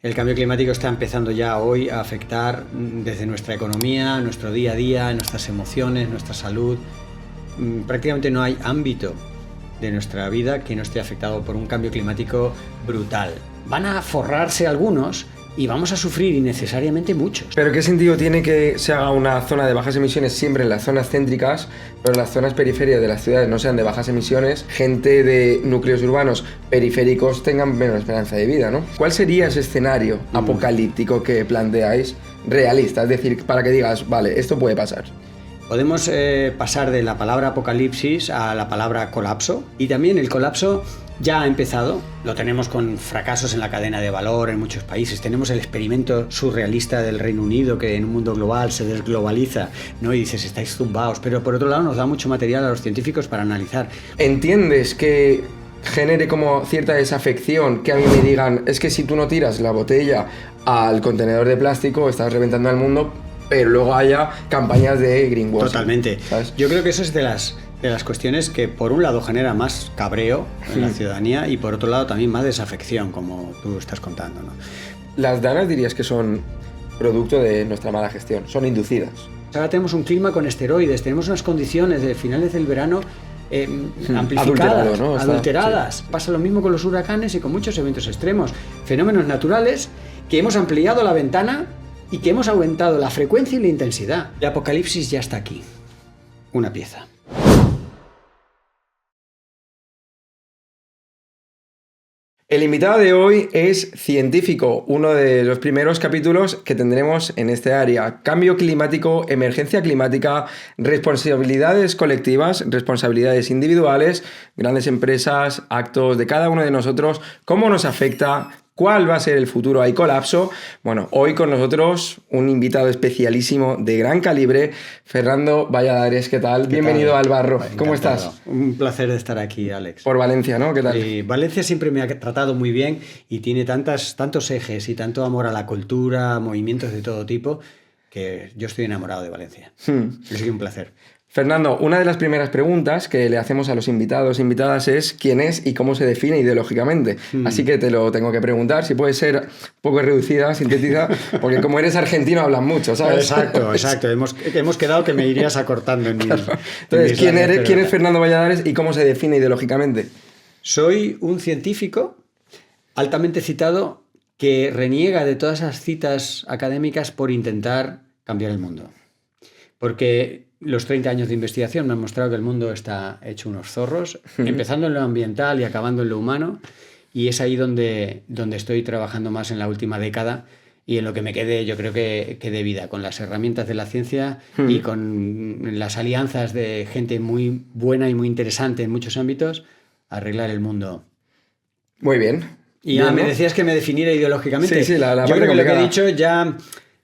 El cambio climático está empezando ya hoy a afectar desde nuestra economía, nuestro día a día, nuestras emociones, nuestra salud. Prácticamente no hay ámbito de nuestra vida que no esté afectado por un cambio climático brutal. Van a forrarse algunos y vamos a sufrir innecesariamente muchos. ¿Pero qué sentido tiene que se haga una zona de bajas emisiones siempre en las zonas céntricas, pero las zonas periféricas de las ciudades no sean de bajas emisiones, gente de núcleos urbanos periféricos tengan menos esperanza de vida, ¿no? ¿Cuál sería ese escenario apocalíptico que planteáis realista? Es decir, para que digas, vale, esto puede pasar. Podemos pasar de la palabra apocalipsis a la palabra colapso, y también el colapso ya ha empezado. Lo tenemos con fracasos en la cadena de valor en muchos países. Tenemos el experimento surrealista del Reino Unido, que en un mundo global se desglobaliza, ¿no? Y dices, estáis zumbaos, pero por otro lado nos da mucho material a los científicos para analizar. ¿Entiendes que genere como cierta desafección que a mí me digan, es que si tú no tiras la botella al contenedor de plástico estás reventando al mundo, pero luego haya campañas de greenwashing? Totalmente. ¿Sabes? Yo creo que eso es de las cuestiones que por un lado genera más cabreo en la ciudadanía y por otro lado también más desafección, como tú estás contando, ¿no? Las danas dirías que son producto de nuestra mala gestión, son inducidas. Ahora tenemos un clima con esteroides, tenemos unas condiciones de finales del verano amplificadas, ¿no? adulteradas. Sí. Pasa lo mismo con los huracanes y con muchos eventos extremos, fenómenos naturales que hemos ampliado la ventana y que hemos aumentado la frecuencia y la intensidad. El apocalipsis ya está aquí. Una pieza. El invitado de hoy es científico, uno de los primeros capítulos que tendremos en este área. Cambio climático, emergencia climática, responsabilidades colectivas, responsabilidades individuales, grandes empresas, actos de cada uno de nosotros, cómo nos afecta. ¿Cuál va a ser el futuro? ¿Hay colapso? Bueno, hoy con nosotros un invitado especialísimo de gran calibre, Fernando Valladares. ¿Qué tal? Bienvenido al Barro. Encantado. ¿Cómo estás? Un placer de estar aquí, Alex. Por Valencia, ¿no? ¿Qué tal? Valencia siempre me ha tratado muy bien y tiene tantos ejes y tanto amor a la cultura, movimientos de todo tipo, que yo estoy enamorado de Valencia. Ha sido un placer. Fernando, una de las primeras preguntas que le hacemos a los invitados e invitadas es quién es y cómo se define ideológicamente. Así que te lo tengo que preguntar, si puede ser un poco reducida, sintética, porque como eres argentino hablas mucho, ¿sabes? Exacto. Hemos quedado que me irías acortando en claro. Entonces, ¿quién es Fernando Valladares y cómo se define ideológicamente? Soy un científico altamente citado que reniega de todas esas citas académicas por intentar cambiar el mundo. Porque los 30 años de investigación me han mostrado que el mundo está hecho unos zorros, empezando en lo ambiental y acabando en lo humano, y es ahí donde estoy trabajando más en la última década y en lo que me quede, yo creo que de vida, con las herramientas de la ciencia y con las alianzas de gente muy buena y muy interesante en muchos ámbitos, arreglar el mundo. Muy bien. Y me decías que me definiera ideológicamente. Sí, la yo creo que complicada. lo que he dicho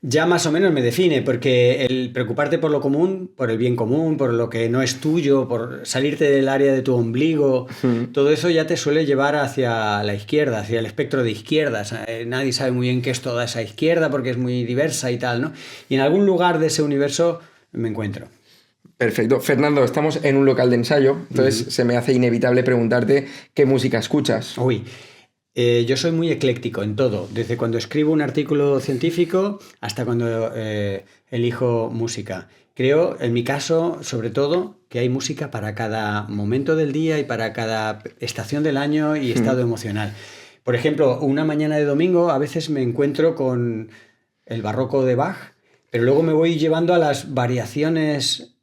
ya más o menos me define, porque el preocuparte por lo común, por el bien común, por lo que no es tuyo, por salirte del área de tu ombligo, todo eso ya te suele llevar hacia la izquierda, hacia el espectro de izquierdas. Nadie sabe muy bien qué es toda esa izquierda porque es muy diversa y tal, ¿no? Y en algún lugar de ese universo me encuentro. Perfecto. Fernando, estamos en un local de ensayo, entonces se me hace inevitable preguntarte qué música escuchas. Uy. Yo soy muy ecléctico en todo, desde cuando escribo un artículo científico hasta cuando elijo música. Creo, en mi caso, sobre todo, que hay música para cada momento del día y para cada estación del año y estado emocional. Por ejemplo, una mañana de domingo a veces me encuentro con el barroco de Bach, pero luego me voy llevando a las variaciones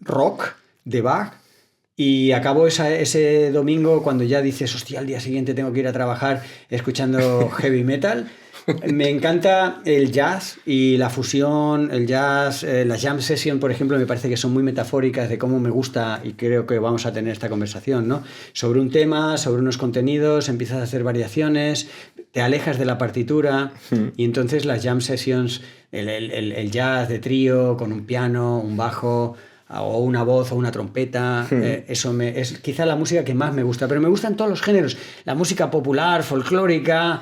rock de Bach. Y acabo ese domingo cuando ya dices, hostia, al día siguiente tengo que ir a trabajar escuchando heavy metal. Me encanta el jazz y la fusión, el jazz, la jam session, por ejemplo, me parece que son muy metafóricas de cómo me gusta, y creo que vamos a tener esta conversación, ¿no? Sobre un tema, sobre unos contenidos, empiezas a hacer variaciones, te alejas de la partitura y entonces las jam sessions, el jazz de trío con un piano, un bajo o una voz o una trompeta, eso es quizá la música que más me gusta, pero me gustan todos los géneros, la música popular, folclórica,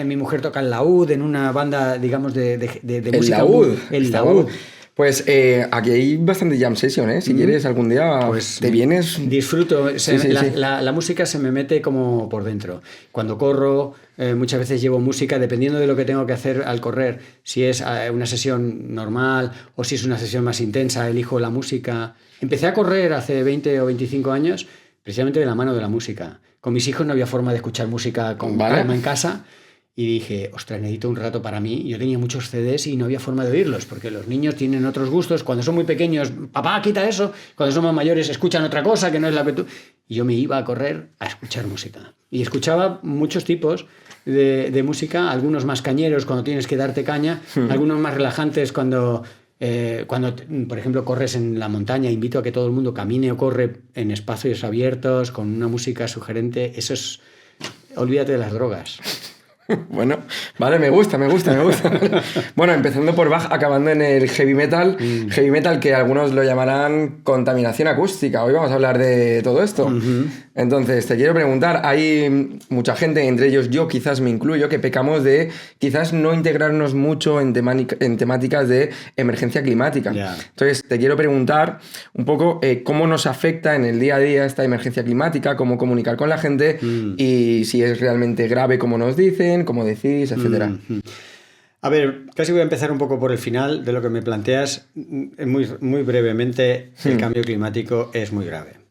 mi mujer toca el laúd en una banda, digamos, de música. Laúd. El laúd. Pues aquí hay bastante jam session, ¿eh? Si quieres algún día Pues te vienes... disfruto. Sí, sí, sí. La música se me mete como por dentro. Cuando corro, muchas veces llevo música, dependiendo de lo que tengo que hacer al correr. Si es una sesión normal o si es una sesión más intensa, elijo la música. Empecé a correr hace 20 o 25 años precisamente de la mano de la música. Con mis hijos no había forma de escuchar música con calma en casa. Y dije, ostras, necesito un rato para mí. Yo tenía muchos CDs y no había forma de oírlos, porque los niños tienen otros gustos. Cuando son muy pequeños, papá, quita eso. Cuando son más mayores, escuchan otra cosa que no es la que tú... Y yo me iba a correr a escuchar música. Y escuchaba muchos tipos de música, algunos más cañeros cuando tienes que darte caña, algunos más relajantes cuando, por ejemplo, corres en la montaña. Invito a que todo el mundo camine o corre en espacios abiertos, con una música sugerente. Eso es... Olvídate de las drogas. Bueno, vale, me gusta. Bueno, empezando por Bach, acabando en el heavy metal. Heavy metal que algunos lo llamarán contaminación acústica. Hoy vamos a hablar de todo esto. Entonces, te quiero preguntar, hay mucha gente, entre ellos yo quizás me incluyo, que pecamos de quizás no integrarnos mucho en temáticas de emergencia climática. Yeah. Entonces, te quiero preguntar un poco cómo nos afecta en el día a día esta emergencia climática, cómo comunicar con la gente y si es realmente grave como nos dicen, como decís, etcétera. A ver, casi voy a empezar un poco por el final de lo que me planteas. Muy brevemente, el cambio climático es muy grave.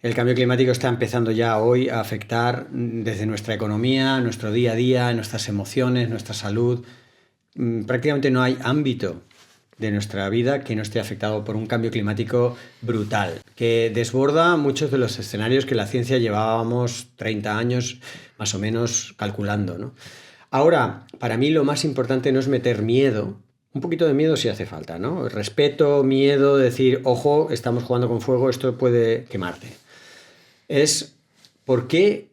El cambio climático está empezando ya hoy a afectar desde nuestra economía, nuestro día a día, nuestras emociones, nuestra salud. Prácticamente no hay ámbito de nuestra vida que no esté afectado por un cambio climático brutal, que desborda muchos de los escenarios que la ciencia llevábamos 30 años más o menos calculando, ¿no? Ahora, para mí lo más importante no es meter miedo. Un poquito de miedo sí hace falta, ¿no? Respeto, miedo, decir, ojo, estamos jugando con fuego, esto puede quemarte. Es por qué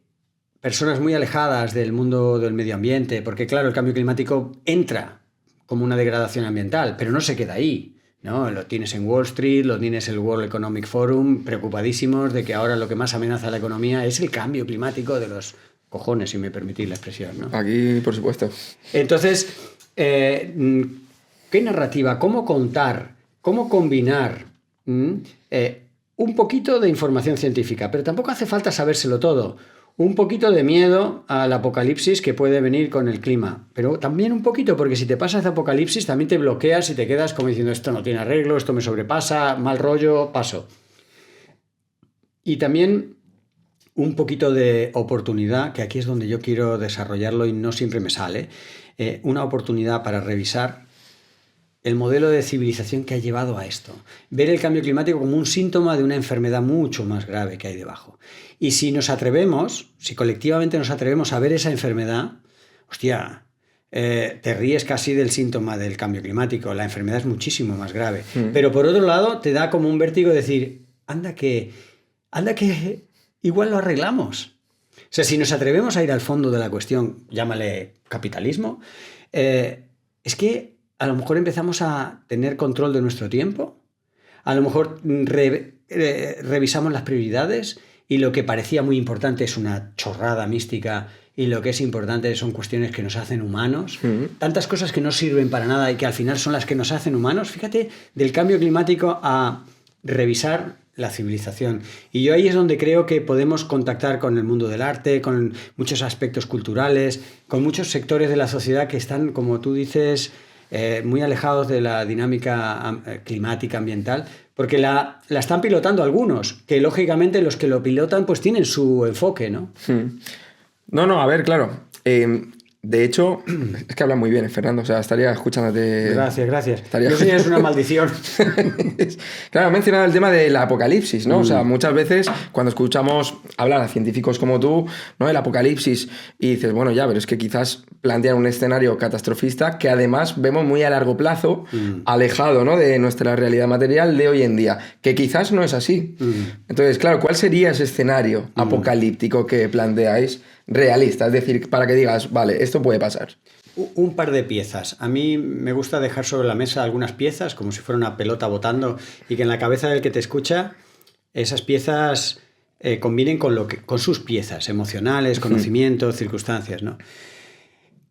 personas muy alejadas del mundo del medio ambiente, porque claro, el cambio climático entra como una degradación ambiental, pero no se queda ahí, ¿no? Lo tienes en Wall Street, lo tienes en el World Economic Forum, preocupadísimos de que ahora lo que más amenaza a la economía es el cambio climático de los cojones, si me permitís la expresión, ¿no? Aquí, por supuesto. Entonces, ¿qué narrativa? ¿Cómo contar? ¿Cómo combinar? Un poquito de información científica, pero tampoco hace falta sabérselo todo. Un poquito de miedo al apocalipsis que puede venir con el clima, pero también un poquito, porque si te pasas de apocalipsis también te bloqueas y te quedas como diciendo esto no tiene arreglo, esto me sobrepasa, mal rollo, paso. Y también un poquito de oportunidad, que aquí es donde yo quiero desarrollarlo y no siempre me sale, una oportunidad para revisar el modelo de civilización que ha llevado a esto. Ver el cambio climático como un síntoma de una enfermedad mucho más grave que hay debajo. Y si nos atrevemos, si colectivamente nos atrevemos a ver esa enfermedad, hostia, te ríes casi del síntoma del cambio climático. La enfermedad es muchísimo más grave. Pero por otro lado, te da como un vértigo decir, anda que igual lo arreglamos. O sea, si nos atrevemos a ir al fondo de la cuestión, llámale capitalismo, es que a lo mejor empezamos a tener control de nuestro tiempo, a lo mejor revisamos las prioridades y lo que parecía muy importante es una chorrada mística y lo que es importante son cuestiones que nos hacen humanos. Tantas cosas que no sirven para nada y que al final son las que nos hacen humanos. Fíjate, del cambio climático a revisar la civilización. Y yo ahí es donde creo que podemos contactar con el mundo del arte, con muchos aspectos culturales, con muchos sectores de la sociedad que están, como tú dices, muy alejados de la dinámica climática ambiental, porque la están pilotando algunos, que lógicamente los que lo pilotan pues tienen su enfoque, ¿no? No, a ver, claro. De hecho, es que habla muy bien, Fernando. O sea, estaría escuchándote... Gracias. Yo sé que es una maldición. Claro, he mencionado el tema del apocalipsis, ¿no? O sea, muchas veces cuando escuchamos hablar a científicos como tú, ¿no? El apocalipsis, y dices, bueno, ya, pero es que quizás plantean un escenario catastrofista que además vemos muy a largo plazo, alejado, ¿no? De nuestra realidad material de hoy en día, que quizás no es así. Entonces, claro, ¿cuál sería ese escenario apocalíptico que planteáis? Realista, es decir, para que digas, vale, esto puede pasar. Un par de piezas. A mí me gusta dejar sobre la mesa algunas piezas, como si fuera una pelota botando, y que en la cabeza del que te escucha esas piezas combinen con sus piezas emocionales, conocimientos, circunstancias, ¿no?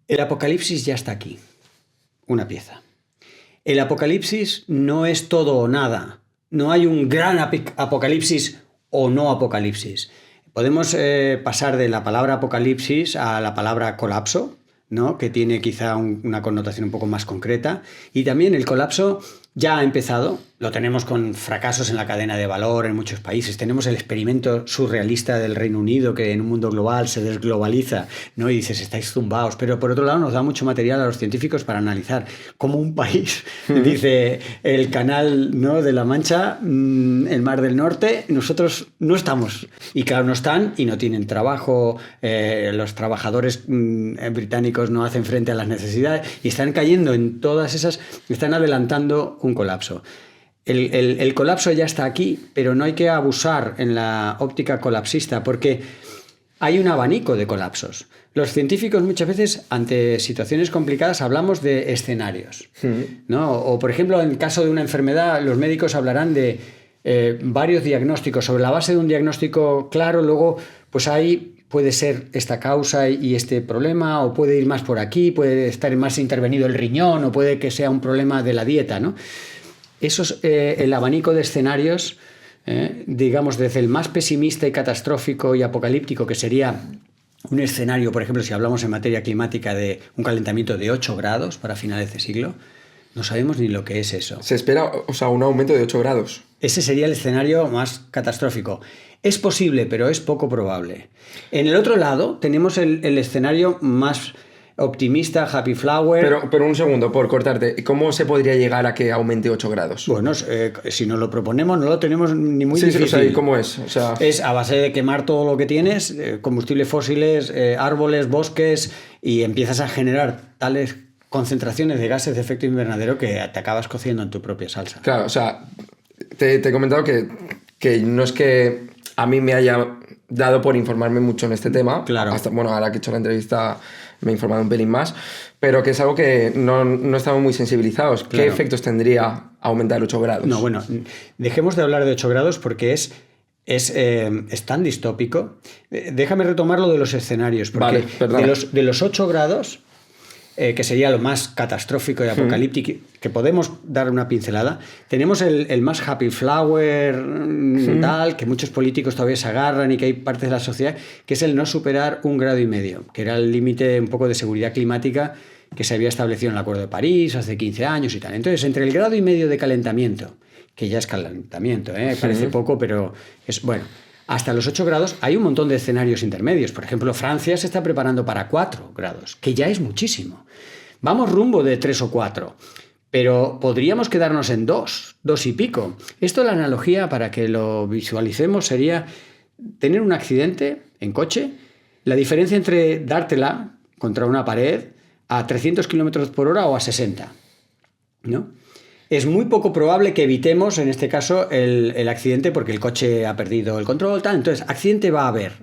El apocalipsis ya está aquí. Una pieza. El apocalipsis no es todo o nada. No hay un gran apocalipsis o no apocalipsis. Podemos pasar de la palabra apocalipsis a la palabra colapso, ¿no? Que tiene quizá una connotación un poco más concreta. Y también el colapso ya ha empezado, lo tenemos con fracasos en la cadena de valor en muchos países. Tenemos el experimento surrealista del Reino Unido, que en un mundo global se desglobaliza, ¿no? Y dices, estáis zumbaos. Pero por otro lado nos da mucho material a los científicos para analizar cómo un país, dice el canal, ¿no?, de la Mancha, el Mar del Norte, nosotros no estamos. Y claro, no están y no tienen trabajo, los trabajadores británicos no hacen frente a las necesidades y están cayendo en todas esas, están adelantando un colapso. El colapso ya está aquí, pero no hay que abusar en la óptica colapsista porque hay un abanico de colapsos. Los científicos muchas veces, ante situaciones complicadas, hablamos de escenarios, ¿no? O, por ejemplo, en el caso de una enfermedad, los médicos hablarán de varios diagnósticos. Sobre la base de un diagnóstico claro, luego pues ahí puede ser esta causa y este problema, o puede ir más por aquí, puede estar más intervenido el riñón, o puede que sea un problema de la dieta, ¿no? Eso es el abanico de escenarios, digamos, desde el más pesimista y catastrófico y apocalíptico, que sería un escenario, por ejemplo, si hablamos en materia climática de un calentamiento de 8 grados para finales de siglo, no sabemos ni lo que es eso. Se espera, o sea, un aumento de 8 grados. Ese sería el escenario más catastrófico. Es posible, pero es poco probable. En el otro lado tenemos el escenario más optimista, happy flower. Pero un segundo, por cortarte, ¿cómo se podría llegar a que aumente 8 grados? Bueno, si nos lo proponemos, no lo tenemos ni muy difícil. Sí, o sea, ¿y cómo es? O sea... Es a base de quemar todo lo que tienes, combustibles fósiles, árboles, bosques, y empiezas a generar tales concentraciones de gases de efecto invernadero que te acabas cociendo en tu propia salsa. Claro, o sea, te he comentado que no es que a mí me haya dado por informarme mucho en este tema. Claro. Hasta, bueno, ahora que he hecho la entrevista me he informado un pelín más, pero que es algo que no estamos muy sensibilizados. Claro. ¿Qué efectos tendría aumentar 8 grados? No, bueno, dejemos de hablar de 8 grados porque es tan distópico. Déjame retomar lo de los escenarios, porque vale, de los 8 grados, que sería lo más catastrófico y apocalíptico, que podemos dar una pincelada, tenemos el más happy flower, tal, que muchos políticos todavía se agarran y que hay partes de la sociedad, que es el no superar 1,5 grados, que era el límite un poco de seguridad climática que se había establecido en el Acuerdo de París hace 15 años y tal. Entonces, entre el 1,5 grados de calentamiento, que ya es calentamiento, parece poco, pero es bueno, hasta los 8 grados hay un montón de escenarios intermedios. Por ejemplo, Francia se está preparando para 4 grados, que ya es muchísimo. Vamos rumbo de 3 o 4, pero podríamos quedarnos en 2 y pico. Esto, la analogía, para que lo visualicemos, sería tener un accidente en coche, la diferencia entre dártela contra una pared a 300 kilómetros por hora o a 60, ¿no? Es muy poco probable que evitemos, en este caso, el accidente porque el coche ha perdido el control, tal. Entonces, accidente va a haber.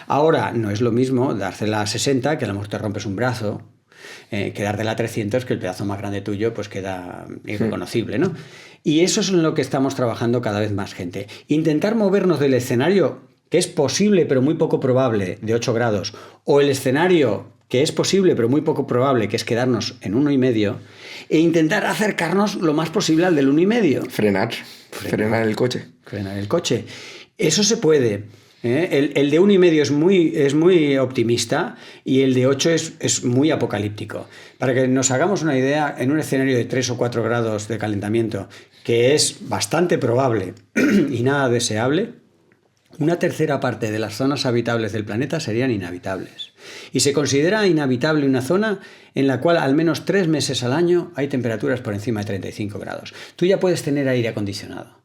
Ahora, no es lo mismo dársela a 60, que a lo mejor te rompes un brazo, que dártela a 300, que el pedazo más grande tuyo pues queda irreconocible, ¿no? Y eso es en lo que estamos trabajando cada vez más gente. Intentar movernos del escenario que es posible pero muy poco probable, de 8 grados, o el escenario que es posible pero muy poco probable, que es quedarnos en 1,5, e intentar acercarnos lo más posible al del 1,5. Frenar el coche. Frenar el coche. Eso se puede. El de 1,5 es muy optimista y el de 8 es muy apocalíptico. Para que nos hagamos una idea, en un escenario de 3 o 4 grados de calentamiento, que es bastante probable y nada deseable, una tercera parte de las zonas habitables del planeta serían inhabitables. Y se considera inhabitable una zona en la cual al menos 3 meses al año hay temperaturas por encima de 35 grados. Tú ya puedes tener aire acondicionado.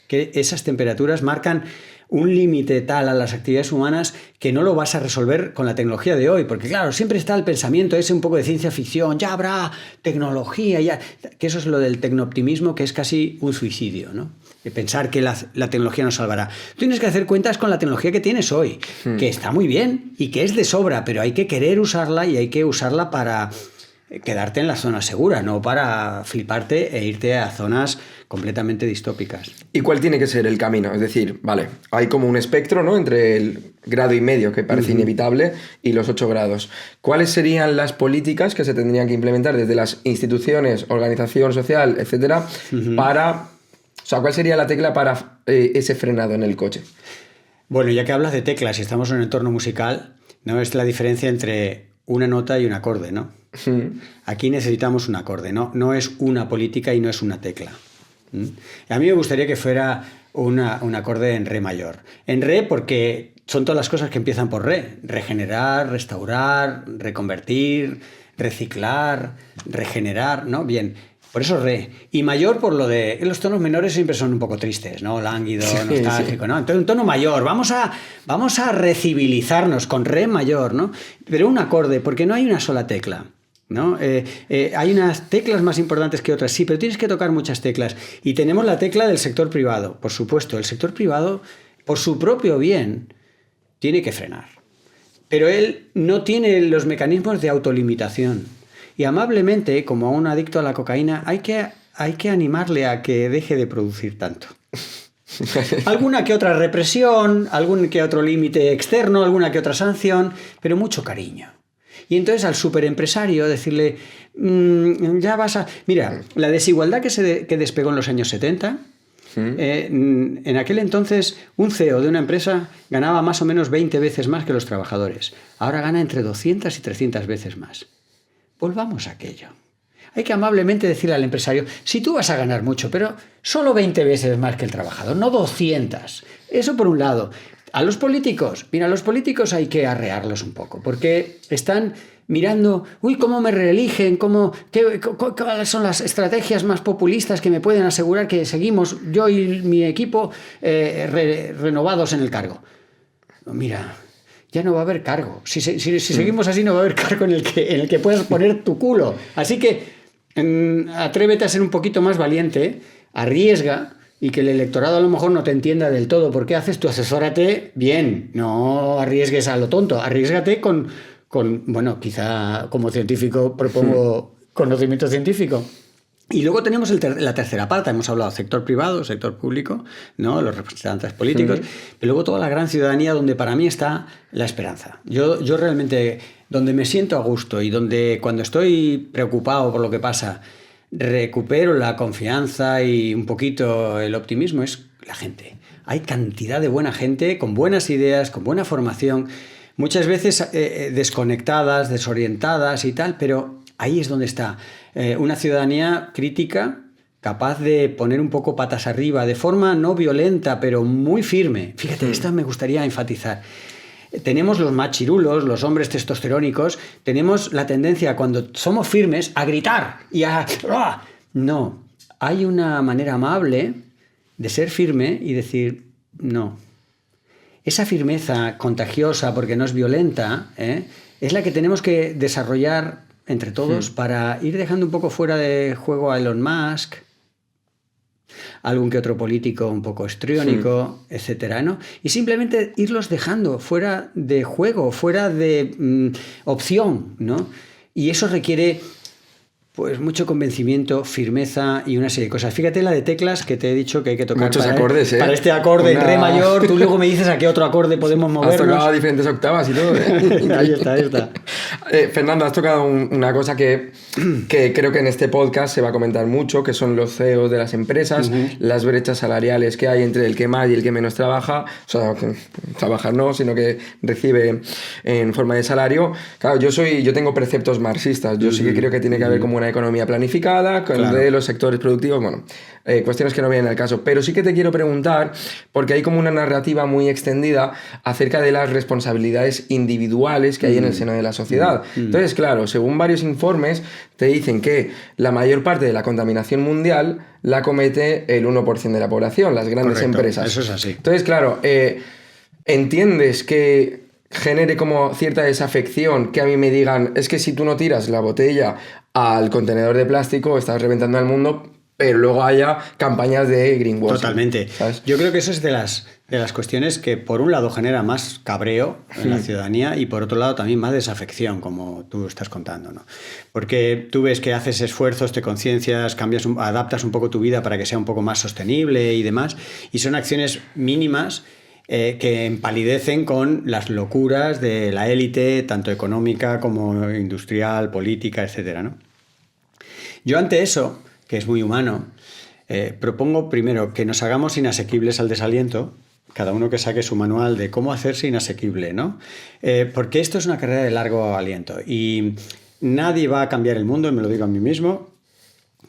Que esas temperaturas marcan un límite tal a las actividades humanas que no lo vas a resolver con la tecnología de hoy. Porque claro, siempre está el pensamiento ese un poco de ciencia ficción, ya habrá tecnología, ya, que eso es lo del tecnooptimismo, que es casi un suicidio, ¿no? De pensar que la tecnología nos salvará. Tienes que hacer cuentas con la tecnología que tienes hoy, que está muy bien y que es de sobra, pero hay que querer usarla y hay que usarla para quedarte en la zona segura, no para fliparte e irte a zonas completamente distópicas. ¿Y cuál tiene que ser el camino? Es decir, vale, hay como un espectro, ¿no?, entre el grado y medio, que parece inevitable, y los 8 grados. ¿Cuáles serían las políticas que se tendrían que implementar desde las instituciones, organización social, etcétera, para... O sea, ¿cuál sería la tecla para ese frenado en el coche? Bueno, ya que hablas de teclas y estamos en un entorno musical, ¿no? Es la diferencia entre una nota y un acorde, ¿no? Aquí necesitamos un acorde, ¿no? No es una política y no es una tecla. A mí me gustaría que fuera un acorde en re mayor. En re porque son todas las cosas que empiezan por re. Regenerar, restaurar, reconvertir, reciclar, regenerar, ¿no? Bien, por eso re. Y mayor por lo de... Los tonos menores siempre son un poco tristes, ¿no? Lánguido, nostálgico, ¿no? Entonces un tono mayor. Vamos a recivilizarnos con re mayor, ¿no? Pero un acorde, porque no hay una sola tecla, ¿no? Hay unas teclas más importantes que otras, sí, pero tienes que tocar muchas teclas. Y tenemos la tecla del sector privado, por supuesto. El sector privado, por su propio bien, tiene que frenar. Pero él no tiene los mecanismos de autolimitación. Y amablemente, como a un adicto a la cocaína, hay que animarle a que deje de producir tanto. Alguna que otra represión, algún que otro límite externo, alguna que otra sanción, pero mucho cariño. Y entonces al superempresario decirle, ya vas a... Mira, la desigualdad que despegó en los años 70, en aquel entonces un CEO de una empresa ganaba más o menos 20 veces más que los trabajadores. Ahora gana entre 200 y 300 veces más. Volvamos a aquello. Hay que amablemente decirle al empresario, si tú vas a ganar mucho, pero solo 20 veces más que el trabajador, no 200. Eso por un lado. A los políticos, mira, a los políticos hay que arrearlos un poco, porque están mirando, cómo me reeligen, cuáles son las estrategias más populistas que me pueden asegurar que seguimos, yo y mi equipo, renovados en el cargo. Mira, ya no va a haber cargo. Si seguimos así, no va a haber cargo en el que puedas poner tu culo. Así que atrévete a ser un poquito más valiente, arriesga, y que el electorado a lo mejor no te entienda del todo por qué haces, tú asesórate bien, no arriesgues a lo tonto, arriesgate con bueno, quizá como científico propongo conocimiento científico. Y luego tenemos la tercera parte, hemos hablado sector privado, sector público, ¿no? Los representantes políticos, pero luego toda la gran ciudadanía donde para mí está la esperanza. Yo realmente, donde me siento a gusto y donde cuando estoy preocupado por lo que pasa, recupero la confianza y un poquito el optimismo, es la gente. Hay cantidad de buena gente, con buenas ideas, con buena formación, muchas veces desconectadas, desorientadas y tal, pero ahí es donde está una ciudadanía crítica, capaz de poner un poco patas arriba, de forma no violenta, pero muy firme. Fíjate, esto me gustaría enfatizar. Tenemos los machirulos, los hombres testosterónicos, tenemos la tendencia, cuando somos firmes, a gritar y a... No, hay una manera amable de ser firme y decir no. Esa firmeza contagiosa, porque no es violenta, es la que tenemos que desarrollar entre todos para ir dejando un poco fuera de juego a Elon Musk, algún que otro político un poco histriónico, etcétera, ¿no? Y simplemente irlos dejando fuera de juego, fuera de opción, ¿no? Y eso requiere pues mucho convencimiento, firmeza y una serie de cosas. Fíjate la de teclas que te he dicho que hay que tocar. Muchos acordes, para este acorde en re mayor. Tú luego me dices a qué otro acorde podemos movernos. Has tocado diferentes octavas y todo, Ahí está. Fernando, has tocado una cosa que creo que en este podcast se va a comentar mucho, que son los CEOs de las empresas, las brechas salariales que hay entre el que más y el que menos trabaja. O sea, que trabajar no, sino que recibe en forma de salario. Claro, yo tengo preceptos marxistas. Yo sí que creo que tiene que haber como una economía planificada, con de los sectores productivos, bueno, cuestiones que no vienen al caso. Pero sí que te quiero preguntar, porque hay como una narrativa muy extendida acerca de las responsabilidades individuales que hay en el seno de la sociedad. Entonces, claro, según varios informes, te dicen que la mayor parte de la contaminación mundial la comete el 1% de la población, las grandes empresas. Eso es así. Entonces, claro, entiendes que genere como cierta desafección que a mí me digan, es que si tú no tiras la botella al contenedor de plástico estás reventando al mundo, pero luego haya campañas de greenwashing. Totalmente. ¿Sabes? Yo creo que eso es de las de las cuestiones que por un lado genera más cabreo en la ciudadanía y por otro lado también más desafección, como tú estás contando, ¿no? Porque tú ves que haces esfuerzos, te conciencias, adaptas un poco tu vida para que sea un poco más sostenible y demás, y son acciones mínimas que empalidecen con las locuras de la élite, tanto económica como industrial, política, etcétera, ¿no? Yo ante eso, que es muy humano, propongo primero que nos hagamos inasequibles al desaliento, cada uno que saque su manual de cómo hacerse inasequible, ¿no? Porque esto es una carrera de largo aliento y nadie va a cambiar el mundo, y me lo digo a mí mismo,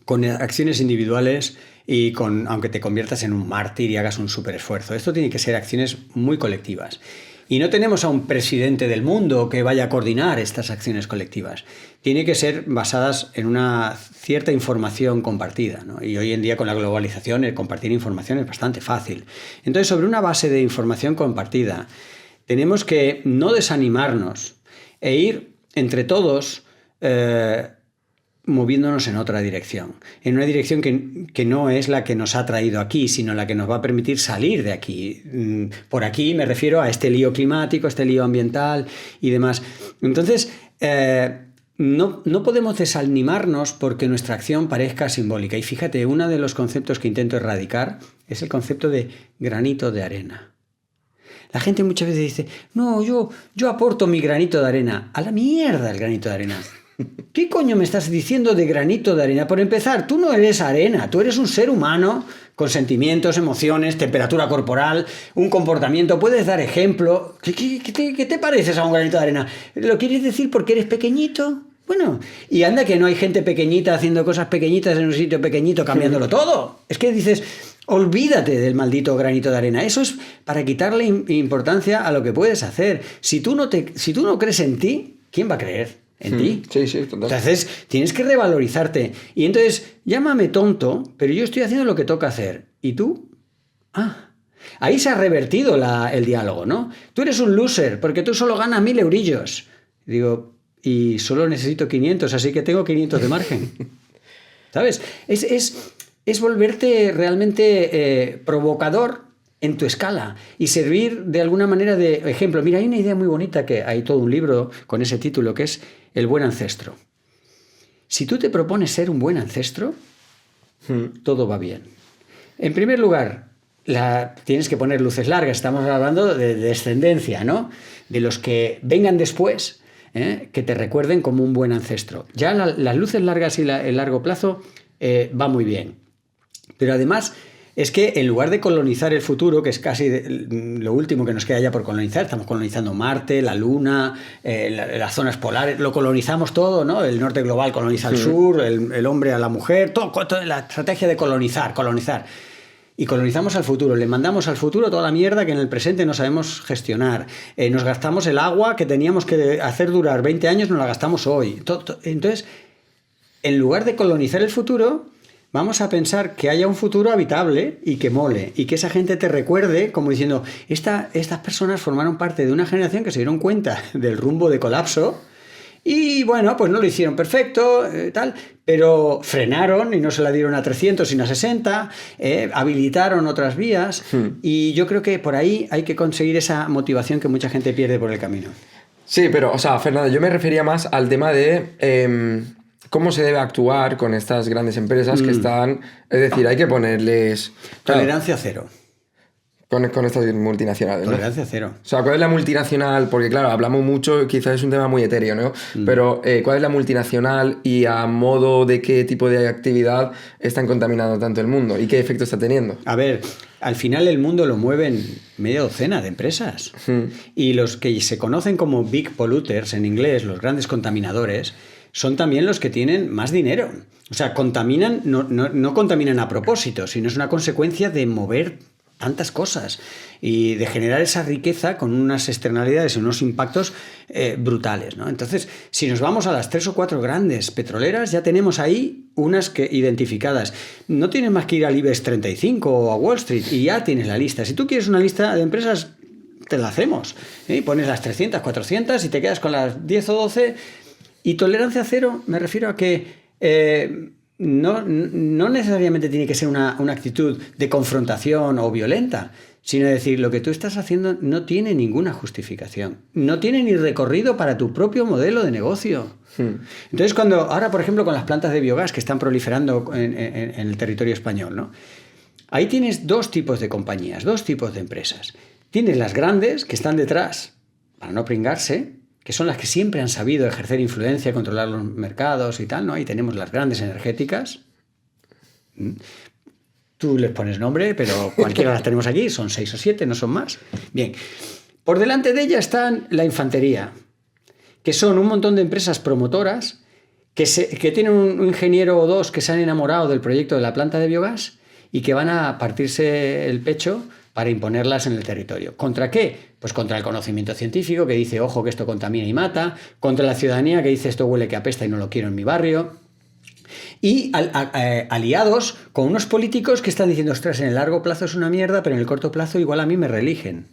con acciones individuales y aunque te conviertas en un mártir y hagas un súper esfuerzo. Esto tiene que ser acciones muy colectivas. Y no tenemos a un presidente del mundo que vaya a coordinar estas acciones colectivas. Tiene que ser basadas en una cierta información compartida, ¿no? Y hoy en día con la globalización el compartir información es bastante fácil. Entonces, sobre una base de información compartida, tenemos que no desanimarnos e ir entre todos moviéndonos en otra dirección, en una dirección que no es la que nos ha traído aquí, sino la que nos va a permitir salir de aquí. Por aquí me refiero a este lío climático, este lío ambiental y demás. Entonces, no podemos desanimarnos porque nuestra acción parezca simbólica. Y fíjate, uno de los conceptos que intento erradicar es el concepto de granito de arena. La gente muchas veces dice, no, yo aporto mi granito de arena. A la mierda el granito de arena. ¿Qué coño me estás diciendo de granito de arena? Por empezar, tú no eres arena, tú eres un ser humano con sentimientos, emociones, temperatura corporal, un comportamiento, puedes dar ejemplo. ¿Qué te pareces a un granito de arena? ¿Lo quieres decir porque eres pequeñito? Bueno, y anda que no hay gente pequeñita haciendo cosas pequeñitas en un sitio pequeñito, cambiándolo todo. Es que dices, olvídate del maldito granito de arena. Eso es para quitarle importancia a lo que puedes hacer. Si tú no crees en ti, ¿quién va a creer en ti? Sí, total. Entonces, tienes que revalorizarte. Y entonces, llámame tonto, pero yo estoy haciendo lo que toca hacer. ¿Y tú? Ahí se ha revertido el diálogo, ¿no? Tú eres un loser porque tú solo ganas 1.000 eurillos. Digo, y solo necesito 500, así que tengo 500 de margen. ¿Sabes? Es volverte realmente provocador en tu escala y servir de alguna manera de ejemplo. Mira, hay una idea muy bonita que hay todo un libro con ese título que es El buen ancestro. Si tú te propones ser un buen ancestro, todo va bien. En primer lugar, tienes que poner luces largas. Estamos hablando de descendencia, ¿no? De los que vengan después, que te recuerden como un buen ancestro. Ya las luces largas y el largo plazo va muy bien. Pero además es que en lugar de colonizar el futuro, que es casi lo último que nos queda ya por colonizar, estamos colonizando Marte, la Luna, las zonas polares, lo colonizamos todo, ¿no? El norte global coloniza el sur, el hombre a la mujer, todo la estrategia de colonizar. Y colonizamos al futuro, le mandamos al futuro toda la mierda que en el presente no sabemos gestionar. Nos gastamos el agua que teníamos que hacer durar 20 años, nos la gastamos hoy. Entonces, en lugar de colonizar el futuro, vamos a pensar que haya un futuro habitable y que mole, y que esa gente te recuerde como diciendo, estas personas formaron parte de una generación que se dieron cuenta del rumbo de colapso y bueno, pues no lo hicieron perfecto, pero frenaron y no se la dieron a 300 sino a 60, habilitaron otras vías y yo creo que por ahí hay que conseguir esa motivación que mucha gente pierde por el camino. Sí, pero, o sea, Fernando, yo me refería más al tema de cómo se debe actuar con estas grandes empresas que están... Es decir, hay que ponerles... Tolerancia cero. Con estas multinacionales, ¿no? Tolerancia cero. O sea, ¿cuál es la multinacional? Porque claro, hablamos mucho, quizás es un tema muy etéreo, ¿no? Pero ¿cuál es la multinacional y a modo de qué tipo de actividad están contaminando tanto el mundo? ¿Y qué efecto está teniendo? A ver, al final el mundo lo mueven media docena de empresas. Y los que se conocen como big polluters en inglés, los grandes contaminadores, son también los que tienen más dinero. O sea, contaminan, no contaminan a propósito, sino es una consecuencia de mover tantas cosas y de generar esa riqueza con unas externalidades y unos impactos brutales, ¿no? Entonces, si nos vamos a las 3 o 4 grandes petroleras, ya tenemos ahí unas identificadas. No tienes más que ir al IBEX 35 o a Wall Street y ya tienes la lista. Si tú quieres una lista de empresas, te la hacemos. Pones las 300, 400 y te quedas con las 10 o 12. Y tolerancia cero me refiero a que no necesariamente tiene que ser una actitud de confrontación o violenta, sino decir, lo que tú estás haciendo no tiene ninguna justificación, no tiene ni recorrido para tu propio modelo de negocio. Entonces, ahora, por ejemplo, con las plantas de biogás que están proliferando en el territorio español, ¿no? Ahí tienes dos tipos de compañías, dos tipos de empresas. Tienes las grandes que están detrás para no pringarse, que son las que siempre han sabido ejercer influencia, controlar los mercados y tal, ¿no? Ahí tenemos las grandes energéticas. Tú les pones nombre, pero cualquiera las tenemos aquí, son 6 o 7, no son más. Bien, por delante de ella están la infantería, que son un montón de empresas promotoras que tienen un ingeniero o dos que se han enamorado del proyecto de la planta de biogás y que van a partirse el pecho para imponerlas en el territorio. ¿Contra qué? Pues contra el conocimiento científico, que dice, ojo, que esto contamina y mata, contra la ciudadanía, que dice, esto huele que apesta y no lo quiero en mi barrio, y aliados con unos políticos que están diciendo, ostras, en el largo plazo es una mierda, pero en el corto plazo igual a mí me reeligen.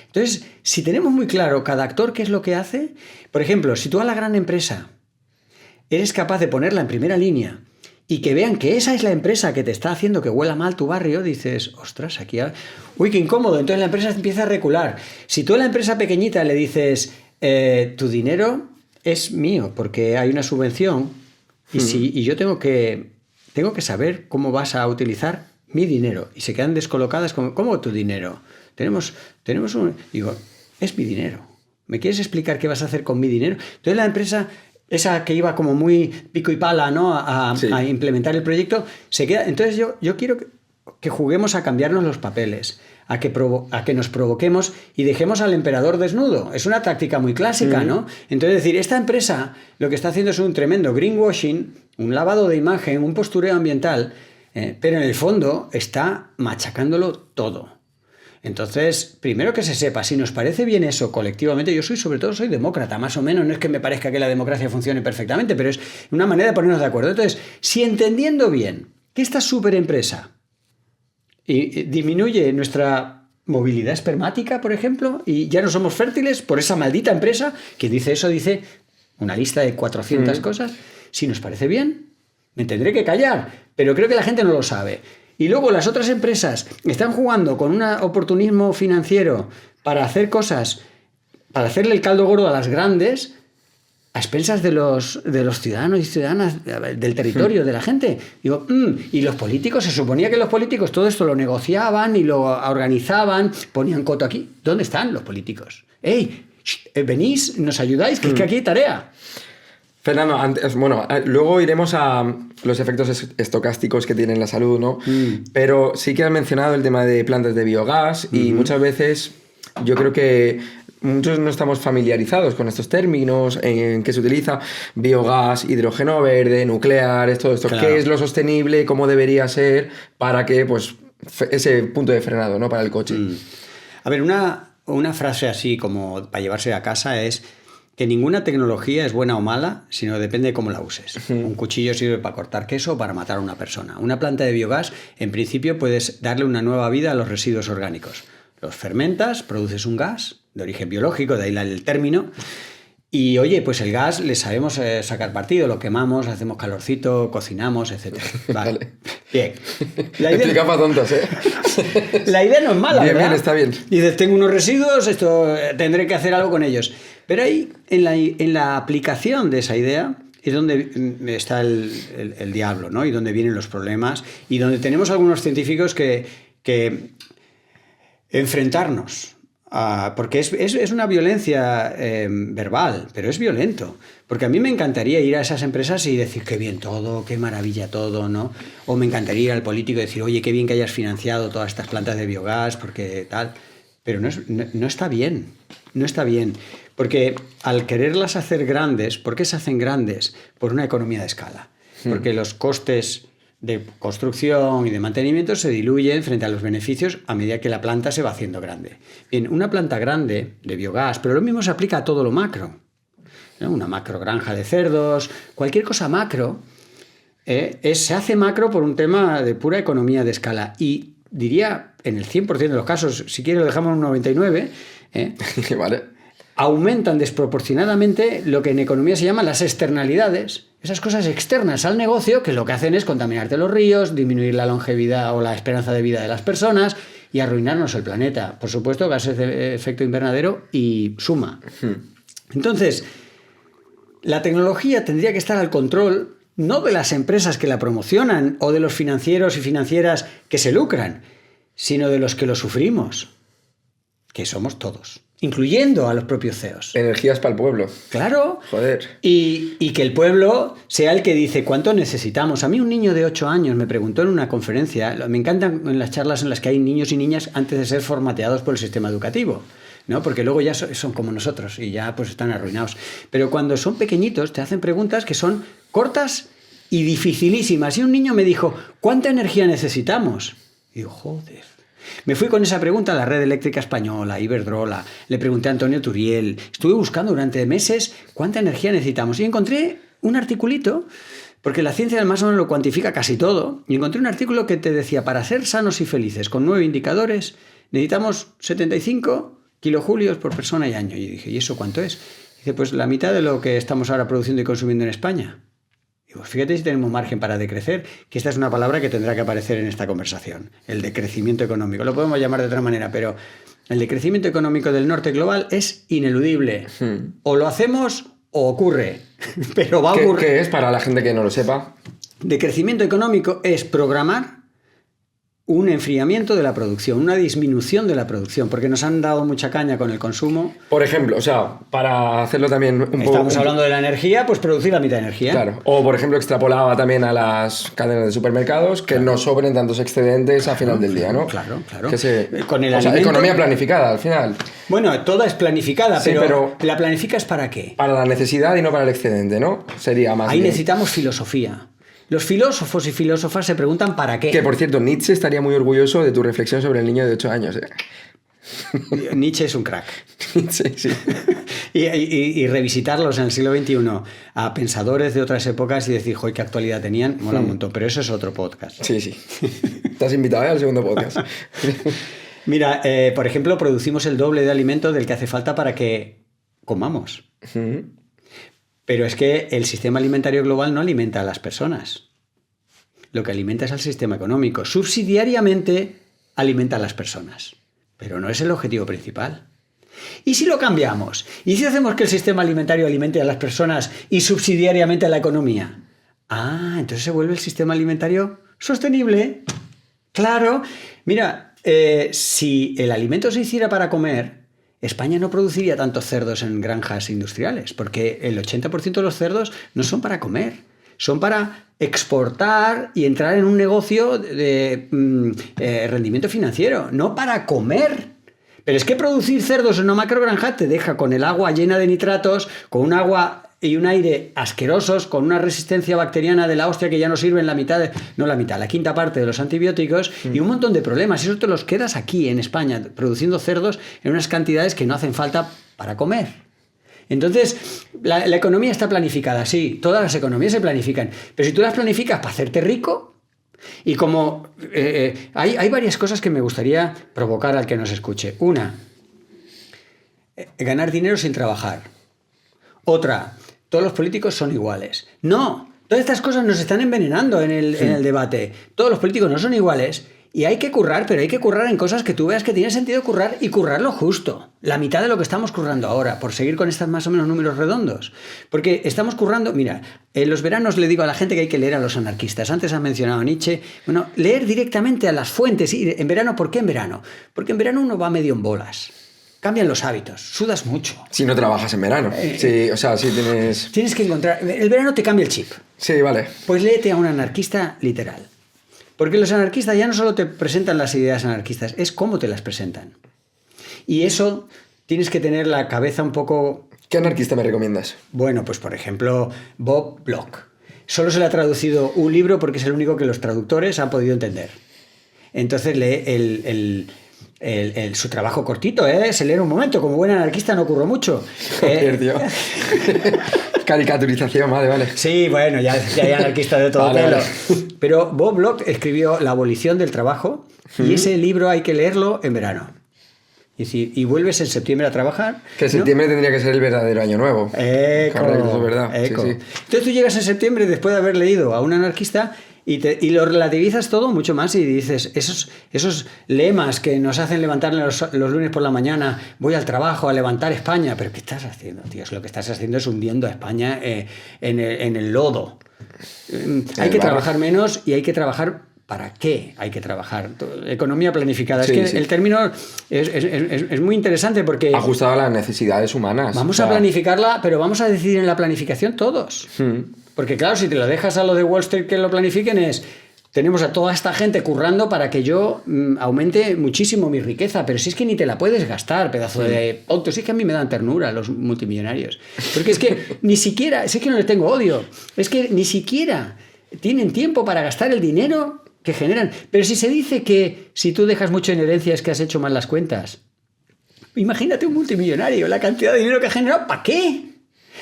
Entonces, si tenemos muy claro cada actor qué es lo que hace, por ejemplo, si tú a la gran empresa eres capaz de ponerla en primera línea y que vean que esa es la empresa que te está haciendo que huela mal tu barrio, dices, ostras, aquí... Uy, qué incómodo. Entonces la empresa empieza a recular. Si tú a la empresa pequeñita le dices, tu dinero es mío porque hay una subvención y yo tengo que saber cómo vas a utilizar mi dinero. Y se quedan descolocadas como, ¿cómo tu dinero? Tenemos un... Digo, es mi dinero. ¿Me quieres explicar qué vas a hacer con mi dinero? Entonces la empresa... esa que iba como muy pico y pala, ¿no? a implementar el proyecto, se queda. Entonces yo quiero que juguemos a cambiarnos los papeles, a que nos provoquemos y dejemos al emperador desnudo. Es una táctica muy clásica, ¿no? Entonces decir, esta empresa lo que está haciendo es un tremendo greenwashing, un lavado de imagen, un postureo ambiental, pero en el fondo está machacándolo todo. Entonces, primero que se sepa, si nos parece bien eso colectivamente, sobre todo soy demócrata, más o menos, no es que me parezca que la democracia funcione perfectamente, pero es una manera de ponernos de acuerdo. Entonces, si entendiendo bien que esta superempresa disminuye nuestra movilidad espermática, por ejemplo, y ya no somos fértiles por esa maldita empresa, que dice eso, dice una lista de 400 cosas, si nos parece bien, me tendré que callar, pero creo que la gente no lo sabe. Y luego las otras empresas están jugando con un oportunismo financiero para hacer cosas, para hacerle el caldo gordo a las grandes, a expensas de los ciudadanos y ciudadanas del territorio, de la gente. Digo, y los políticos, se suponía que los políticos todo esto lo negociaban y lo organizaban, ponían coto aquí. ¿Dónde están los políticos? ¡Ey! Venís, nos ayudáis, que aquí hay tarea. Fernando, luego iremos a los efectos estocásticos que tiene en la salud, ¿no? Pero sí que has mencionado el tema de plantas de biogás y muchas veces yo creo que muchos no estamos familiarizados con estos términos, en qué se utiliza biogás, hidrógeno verde, nucleares, todo esto. Claro. ¿Qué es lo sostenible? ¿Cómo debería ser para que, pues, ese punto de frenado, ¿no? Para el coche. A ver, una frase así como para llevarse a casa es que ninguna tecnología es buena o mala, sino depende de cómo la uses. Un cuchillo sirve para cortar queso o para matar a una persona. Una planta de biogás, en principio, puedes darle una nueva vida a los residuos orgánicos. Los fermentas, produces un gas de origen biológico, de ahí el término. Y, oye, pues el gas le sabemos sacar partido, lo quemamos, hacemos calorcito, cocinamos, etc. Vale. Bien. Explica para tontos, ¿eh? La idea no es mala, bien, ¿verdad? Bien, está bien. Dices, tengo unos residuos, tendré que hacer algo con ellos. Pero ahí, en la aplicación de esa idea, es donde está el diablo, ¿no? Y donde vienen los problemas, y donde tenemos algunos científicos que enfrentarnos. Porque es una violencia verbal, pero es violento. Porque a mí me encantaría ir a esas empresas y decir qué bien todo, qué maravilla todo, ¿no? O me encantaría ir al político y decir, oye, qué bien que hayas financiado todas estas plantas de biogás, porque tal. Pero no está bien, no está bien. Porque al quererlas hacer grandes, ¿por qué se hacen grandes? Por una economía de escala. Porque los costes de construcción y de mantenimiento se diluyen frente a los beneficios a medida que la planta se va haciendo grande. Bien, una planta grande de biogás, pero lo mismo se aplica a todo lo macro, ¿no? Una macro granja de cerdos, cualquier cosa macro, se hace macro por un tema de pura economía de escala. Y diría, en el 100% de los casos, si quieres lo dejamos en un 99%, Vale. aumentan desproporcionadamente lo que en economía se llaman las externalidades, esas cosas externas al negocio que lo que hacen es contaminarte los ríos, disminuir la longevidad o la esperanza de vida de las personas y arruinarnos el planeta. Por supuesto, gases de efecto invernadero y suma. Entonces, la tecnología tendría que estar al control no de las empresas que la promocionan o de los financieros y financieras que se lucran, sino de los que lo sufrimos, que somos todos, incluyendo a los propios CEOs. Energías para el pueblo. Claro. Joder. Y que el pueblo sea el que dice cuánto necesitamos. A mí un niño de 8 años me preguntó en una conferencia, me encantan en las charlas en las que hay niños y niñas antes de ser formateados por el sistema educativo, ¿no? Porque luego ya son como nosotros y ya pues están arruinados. Pero cuando son pequeñitos te hacen preguntas que son cortas y dificilísimas. Y un niño me dijo, ¿cuánta energía necesitamos? Y digo, joder. Me fui con esa pregunta a la Red Eléctrica Española, Iberdrola, le pregunté a Antonio Turiel, estuve buscando durante meses cuánta energía necesitamos y encontré un articulito, porque la ciencia más o menos lo cuantifica casi todo, y encontré un artículo que te decía, para ser sanos y felices, con 9 indicadores, necesitamos 75 kilojulios por persona y año. Y dije, ¿y eso cuánto es? Dice, pues la mitad de lo que estamos ahora produciendo y consumiendo en España. Pues fíjate si tenemos margen para decrecer, que esta es una palabra que tendrá que aparecer en esta conversación, el decrecimiento económico. Lo podemos llamar de otra manera, pero el decrecimiento económico del norte global es ineludible. O lo hacemos o ocurre, pero va a ocurrir. ¿Qué es para la gente que no lo sepa? Decrecimiento económico es programar un enfriamiento de la producción, una disminución de la producción, porque nos han dado mucha caña con el consumo. Por ejemplo, o sea, para hacerlo también un poco... Estamos hablando de la energía, pues producir la mitad de energía. Claro. O, por ejemplo, extrapolaba también a las cadenas de supermercados que no sobren tantos excedentes a final del día, ¿no? Claro. Que Con el o sea, alimento... economía planificada, al final. Bueno, toda es planificada, Sí, pero ¿la planificas para qué? Para la necesidad y no para el excedente, ¿no? Sería más Ahí bien. necesitamos filosofía. Los filósofos y filósofas se preguntan ¿para qué? Que, por cierto, Nietzsche estaría muy orgulloso de tu reflexión sobre el niño de 8 años. Nietzsche es un crack. Nietzsche, sí. y revisitarlos en el siglo XXI a pensadores de otras épocas y decir, joder, qué actualidad tenían, mola un montón. Pero eso es otro podcast. Sí. Te has invitado al segundo podcast. Mira, por ejemplo, producimos el doble de alimento del que hace falta para que comamos. Pero es que el sistema alimentario global no alimenta a las personas. Lo que alimenta es al sistema económico. Subsidiariamente alimenta a las personas. Pero no es el objetivo principal. ¿Y si lo cambiamos? ¿Y si hacemos que el sistema alimentario alimente a las personas y subsidiariamente a la economía? Ah, entonces se vuelve el sistema alimentario sostenible. Claro. Mira, si el alimento se hiciera para comer, España no produciría tantos cerdos en granjas industriales, porque el 80% de los cerdos no son para comer, son para exportar y entrar en un negocio de rendimiento financiero, no para comer. Pero es que producir cerdos en una macrogranja te deja con el agua llena de nitratos, con un agua y un aire asquerosos, con una resistencia bacteriana de la hostia que ya no sirven la quinta parte de los antibióticos y un montón de problemas. Eso te los quedas aquí en España, produciendo cerdos en unas cantidades que no hacen falta para comer. Entonces, la economía está planificada, sí, todas las economías se planifican, pero si tú las planificas para hacerte rico, y como hay varias cosas que me gustaría provocar al que nos escuche. Una, ganar dinero sin trabajar. Otra, todos los políticos son iguales. No, todas estas cosas nos están envenenando en el debate. Todos los políticos no son iguales y hay que currar, pero hay que currar en cosas que tú veas que tiene sentido currar y currarlo justo. La mitad de lo que estamos currando ahora, por seguir con estos más o menos números redondos. Porque estamos currando, mira, en los veranos le digo a la gente que hay que leer a los anarquistas. Antes has mencionado a Nietzsche. Bueno, leer directamente a las fuentes. Y en verano, ¿por qué en verano? Porque en verano uno va medio en bolas. Cambian los hábitos, sudas mucho. Si no trabajas en verano. Sí, o sea, si tienes... Tienes que encontrar... El verano te cambia el chip. Sí, vale. Pues léete a un anarquista literal. Porque los anarquistas ya no solo te presentan las ideas anarquistas, es cómo te las presentan. Y eso tienes que tener la cabeza un poco... ¿Qué anarquista me recomiendas? Bueno, pues por ejemplo, Bob Bloch. Solo se le ha traducido un libro porque es el único que los traductores han podido entender. Entonces lee su trabajo cortito, se lee en un momento. Como buen anarquista no curro mucho. Joder, tío. Caricaturización, vale. Sí, bueno, ya hay anarquistas de todo pelo. Pero Bob Bloch escribió La abolición del trabajo y ese libro hay que leerlo en verano. Y vuelves en septiembre a trabajar. Que septiembre tendría que ser el verdadero año nuevo. Correcto, es verdad. Sí, sí. Entonces tú llegas en septiembre después de haber leído a un anarquista y lo relativizas todo mucho más y dices, esos lemas que nos hacen levantarnos los lunes por la mañana, voy al trabajo a levantar España, pero ¿qué estás haciendo, tío? Lo que estás haciendo es hundiendo a España en el lodo. Hay que trabajar menos y hay que trabajar. ¿Para qué hay que trabajar? Economía planificada. Sí, es que el término es muy interesante porque... Ajustado a las necesidades humanas. Vamos a planificarla, pero vamos a decidir en la planificación todos. Porque claro, si te lo dejas a lo de Wall Street que lo planifiquen tenemos a toda esta gente currando para que yo aumente muchísimo mi riqueza, pero si es que ni te la puedes gastar, pedazo de tonto. Si es que a mí me dan ternura los multimillonarios. Porque es que ni siquiera, es que no les tengo odio, es que ni siquiera tienen tiempo para gastar el dinero que generan. Pero si se dice que si tú dejas mucho en herencia es que has hecho mal las cuentas. Imagínate un multimillonario, la cantidad de dinero que ha generado, ¿para qué?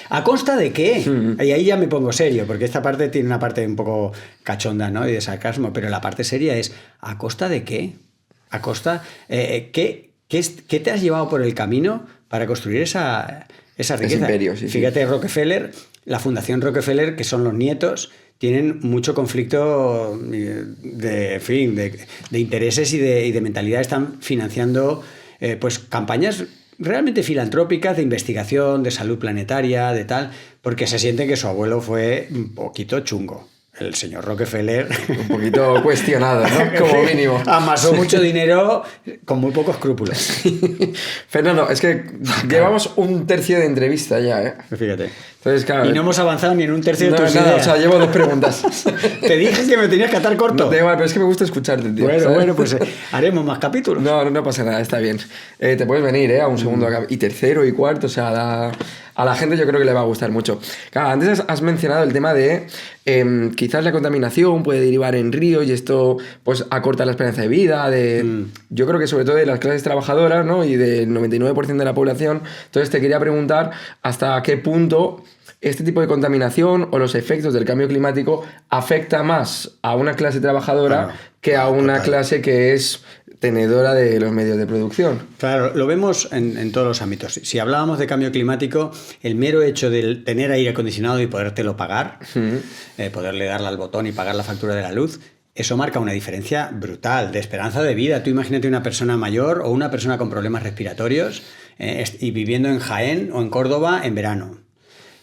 ¿A costa de qué? Y ahí ya me pongo serio, porque esta parte tiene una parte un poco cachonda, ¿no? Y de sarcasmo, pero la parte seria es, ¿a costa de qué? ¿A costa? ¿Qué te has llevado por el camino para construir esa riqueza? Ese imperio, sí. Fíjate, Rockefeller, la Fundación Rockefeller, que son los nietos, tienen mucho conflicto de intereses y de mentalidad. Están financiando pues campañas realmente filantrópicas de investigación, de salud planetaria, de tal, porque se sienten que su abuelo fue un poquito chungo. El señor Rockefeller... Un poquito cuestionado, ¿no? Como mínimo. Amasó mucho dinero con muy pocos escrúpulos. Fernando, es que llevamos un tercio de entrevista ya, ¿eh? Fíjate. Entonces, claro, y no hemos avanzado ni en un tercio de tus nada, ideas. O sea, llevo 2 preguntas. Te dije que me tenías que atar corto. No te igual, pero es que me gusta escucharte, tío. Bueno, pues haremos más capítulos. No pasa nada, está bien. Te puedes venir, a un segundo y tercero y cuarto, o sea, a la gente yo creo que le va a gustar mucho. Claro, antes has mencionado el tema de quizás la contaminación puede derivar en ríos y esto pues acorta la esperanza de vida, yo creo que sobre todo de las clases trabajadoras, ¿no? Y del 99% de la población. Entonces te quería preguntar hasta qué punto este tipo de contaminación o los efectos del cambio climático afecta más a una clase trabajadora que a una clase que es tenedora de los medios de producción. Claro, lo vemos en todos los ámbitos. Si hablábamos de cambio climático, el mero hecho de tener aire acondicionado y podértelo pagar, poderle darle al botón y pagar la factura de la luz, eso marca una diferencia brutal de esperanza de vida. Tú imagínate una persona mayor o una persona con problemas respiratorios y viviendo en Jaén o en Córdoba en verano.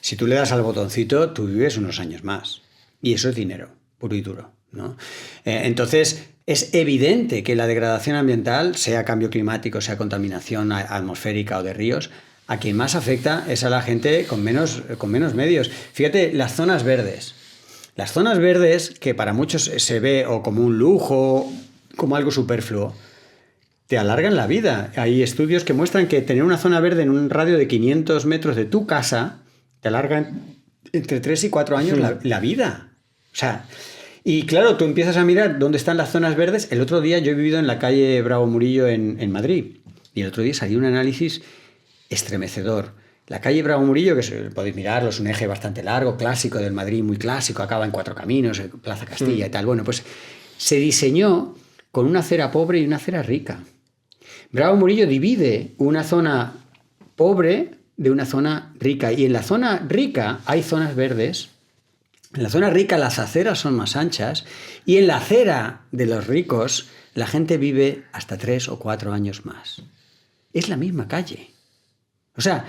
Si tú le das al botoncito, tú vives unos años más. Y eso es dinero, puro y duro, ¿no? Entonces, es evidente que la degradación ambiental, sea cambio climático, sea contaminación atmosférica o de ríos, a quien más afecta es a la gente con menos medios. Fíjate, las zonas verdes. Las zonas verdes, que para muchos se ve o como un lujo, como algo superfluo, te alargan la vida. Hay estudios que muestran que tener una zona verde en un radio de 500 metros de tu casa te alargan entre 3 y 4 años la vida. O sea, y claro, tú empiezas a mirar dónde están las zonas verdes. El otro día yo he vivido en la calle Bravo Murillo en Madrid. Y el otro día salió un análisis estremecedor. La calle Bravo Murillo, que podéis mirarlo, es un eje bastante largo, clásico del Madrid, muy clásico, acaba en 4 caminos, Plaza Castilla y tal. Bueno, pues se diseñó con una acera pobre y una acera rica. Bravo Murillo divide una zona pobre de una zona rica. Y en la zona rica hay zonas verdes. En la zona rica las aceras son más anchas. Y en la acera de los ricos la gente vive hasta 3 o 4 años más. Es la misma calle. O sea,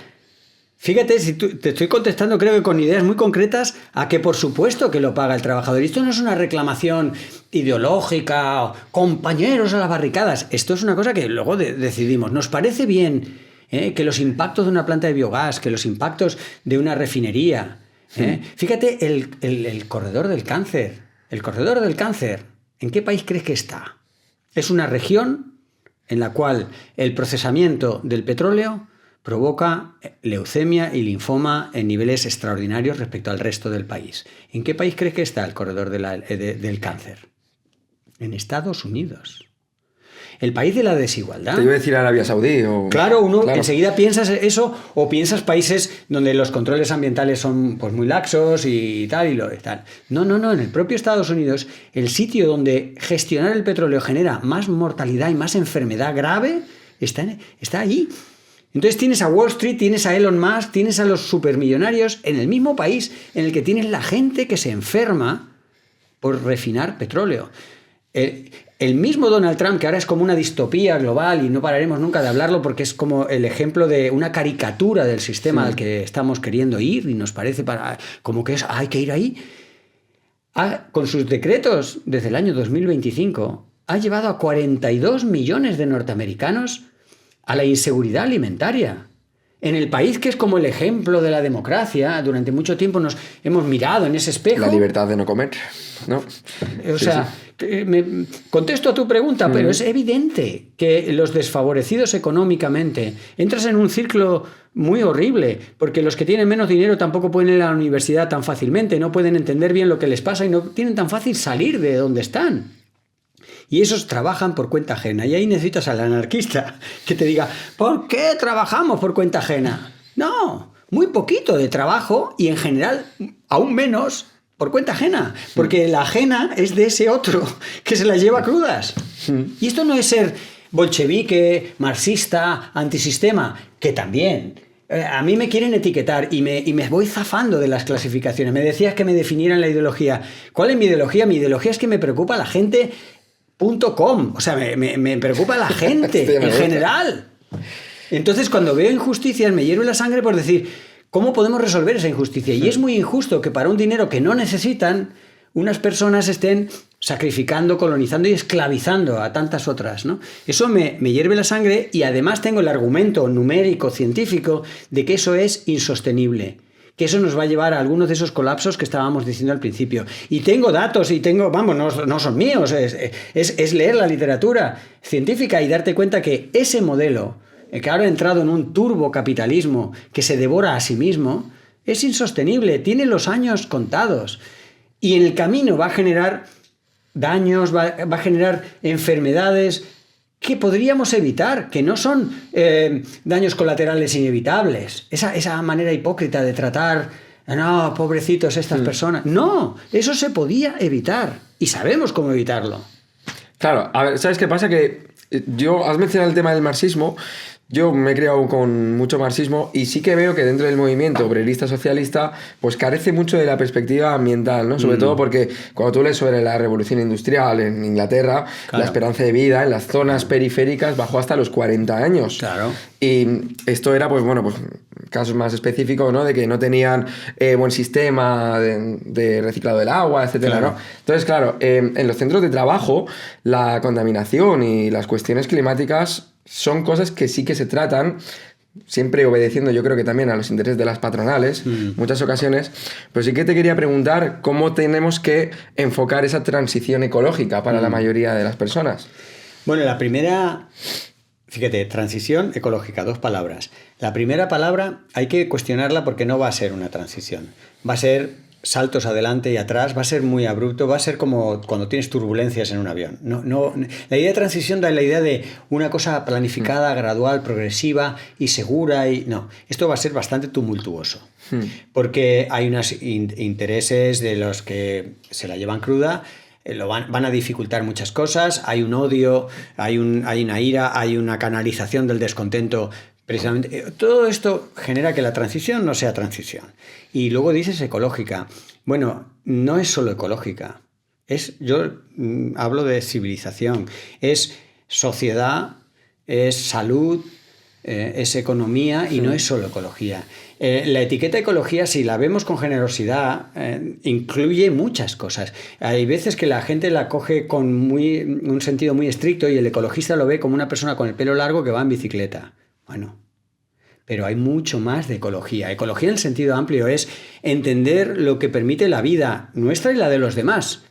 fíjate, si te estoy contestando creo que con ideas muy concretas a que por supuesto que lo paga el trabajador. Y esto no es una reclamación ideológica, o compañeros a las barricadas. Esto es una cosa que luego decidimos. ¿Nos parece bien que los impactos de una planta de biogás, que los impactos de una refinería? Fíjate el corredor del cáncer. El corredor del cáncer, ¿en qué país crees que está? Es una región en la cual el procesamiento del petróleo provoca leucemia y linfoma en niveles extraordinarios respecto al resto del país. ¿En qué país crees que está el corredor del cáncer? En Estados Unidos. El país de la desigualdad. Te iba a decir Arabia Saudí. Claro, enseguida piensas eso o piensas países donde los controles ambientales son pues muy laxos y tal. No, en el propio Estados Unidos, el sitio donde gestionar el petróleo genera más mortalidad y más enfermedad grave está ahí. Entonces tienes a Wall Street, tienes a Elon Musk, tienes a los supermillonarios en el mismo país en el que tienes la gente que se enferma por refinar petróleo. El mismo Donald Trump, que ahora es como una distopía global y no pararemos nunca de hablarlo porque es como el ejemplo de una caricatura del sistema al que estamos queriendo ir y nos parece como que hay que ir ahí. Con sus decretos desde el año 2025 ha llevado a 42 millones de norteamericanos a la inseguridad alimentaria. En el país que es como el ejemplo de la democracia, durante mucho tiempo nos hemos mirado en ese espejo. La libertad de no comer, ¿no? O sea, contesto a tu pregunta, pero es evidente que los desfavorecidos económicamente entras en un círculo muy horrible, porque los que tienen menos dinero tampoco pueden ir a la universidad tan fácilmente, no pueden entender bien lo que les pasa y no tienen tan fácil salir de donde están. Y esos trabajan por cuenta ajena. Y ahí necesitas al anarquista que te diga, ¿por qué trabajamos por cuenta ajena? No, muy poquito de trabajo y en general aún menos por cuenta ajena. Porque la ajena es de ese otro que se la lleva crudas. Y esto no es ser bolchevique, marxista, antisistema, que también. A mí me quieren etiquetar y me voy zafando de las clasificaciones. Me decías que me definieran la ideología. ¿Cuál es mi ideología? Mi ideología es que me preocupa la gente... .com, o sea, me preocupa la gente en general. Entonces, cuando veo injusticias, me hierve la sangre por decir, ¿cómo podemos resolver esa injusticia? Y es muy injusto que para un dinero que no necesitan, unas personas estén sacrificando, colonizando y esclavizando a tantas otras, ¿no? Eso me hierve la sangre y además tengo el argumento numérico, científico, de que eso es insostenible. Que eso nos va a llevar a algunos de esos colapsos que estábamos diciendo al principio. Y tengo datos y no son míos, es leer la literatura científica y darte cuenta que ese modelo, que ahora ha entrado en un turbocapitalismo que se devora a sí mismo, es insostenible, tiene los años contados. Y en el camino va a generar daños, va a generar enfermedades que podríamos evitar, que no son daños colaterales inevitables. Esa manera hipócrita de tratar, no, pobrecitos estas personas. No, eso se podía evitar y sabemos cómo evitarlo. Claro, a ver, ¿sabes qué pasa? Que has mencionado el tema del marxismo. Yo me he criado con mucho marxismo y sí que veo que dentro del movimiento obrerista socialista pues carece mucho de la perspectiva ambiental, ¿no? Sobre todo porque cuando tú lees sobre la revolución industrial en Inglaterra, claro, la esperanza de vida en las zonas periféricas bajó hasta los 40 años. Claro. Y esto era, pues casos más específicos, ¿no? De que no tenían buen sistema de reciclado del agua, etcétera, claro, ¿no? Entonces, claro, en los centros de trabajo la contaminación y las cuestiones climáticas son cosas que sí que se tratan, siempre obedeciendo yo creo que también a los intereses de las patronales, muchas ocasiones, pero sí que te quería preguntar cómo tenemos que enfocar esa transición ecológica para la mayoría de las personas. Bueno, la primera, fíjate, transición ecológica, 2 palabras. La primera palabra hay que cuestionarla porque no va a ser una transición, va a ser saltos adelante y atrás, va a ser muy abrupto, va a ser como cuando tienes turbulencias en un avión. La idea de transición da la idea de una cosa planificada, gradual, progresiva y segura. No, esto va a ser bastante tumultuoso, porque hay unos intereses de los que se la llevan cruda, van a dificultar muchas cosas, hay un odio, hay una ira, hay una canalización del descontento. Precisamente, todo esto genera que la transición no sea transición. Y luego dices ecológica. Bueno, no es solo ecológica. Yo hablo de civilización. Es sociedad, es salud, es economía y no es solo ecología. La etiqueta ecología, si la vemos con generosidad, incluye muchas cosas. Hay veces que la gente la coge con un sentido muy estricto y el ecologista lo ve como una persona con el pelo largo que va en bicicleta. Bueno, pero hay mucho más de ecología. Ecología en el sentido amplio es entender lo que permite la vida nuestra y la de los demás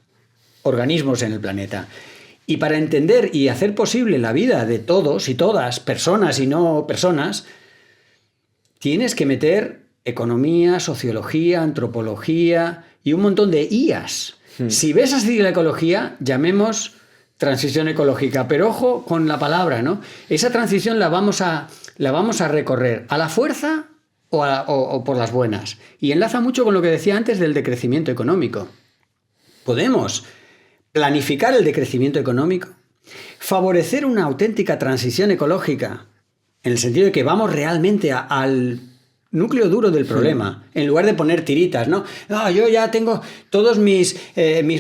organismos en el planeta. Y para entender y hacer posible la vida de todos y todas, personas y no personas, tienes que meter economía, sociología, antropología y un montón de IAs. Si ves así la ecología, llamemos transición ecológica, pero ojo con la palabra, ¿no? Esa transición la vamos a recorrer a la fuerza o por las buenas. Y enlaza mucho con lo que decía antes del decrecimiento económico. Podemos planificar el decrecimiento económico Favorecer una auténtica transición ecológica, en el sentido de que vamos realmente al núcleo duro del problema, en lugar de poner tiritas, ¿no? No, yo ya tengo, todos mis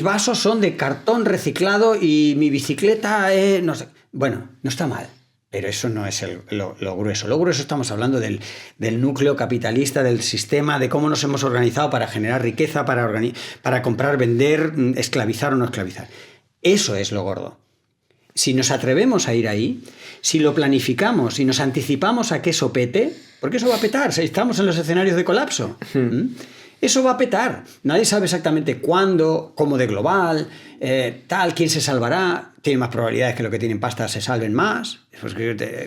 vasos son de cartón reciclado y mi bicicleta, no sé. Bueno, no está mal, pero eso no es lo grueso. Lo grueso estamos hablando del núcleo capitalista, del sistema, de cómo nos hemos organizado para generar riqueza, para comprar, vender, esclavizar o no esclavizar. Eso es lo gordo. Si nos atrevemos a ir ahí, si lo planificamos y nos anticipamos a que eso pete, porque eso va a petar, si estamos en los escenarios de colapso, eso va a petar. Nadie sabe exactamente cuándo, cómo de global, quién se salvará. Tiene más probabilidades que los que tienen pasta se salven más, pues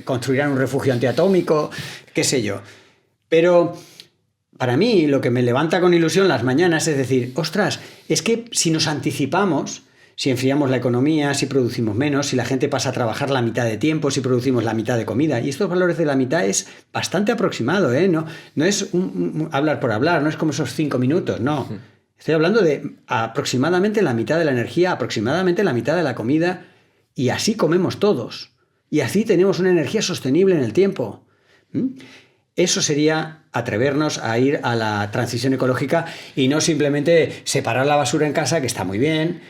construirán un refugio antiatómico, qué sé yo. Pero para mí lo que me levanta con ilusión las mañanas es decir, ostras, es que si nos anticipamos, si enfriamos la economía, si producimos menos, si la gente pasa a trabajar la mitad de tiempo, si producimos la mitad de comida. Y estos valores de la mitad es bastante aproximado, ¿eh? No es hablar por hablar, no es como esos 5 minutos, no. Estoy hablando de aproximadamente la mitad de la energía, aproximadamente la mitad de la comida, y así comemos todos. Y así tenemos una energía sostenible en el tiempo. Eso sería atrevernos a ir a la transición ecológica y no simplemente separar la basura en casa, que está muy bien,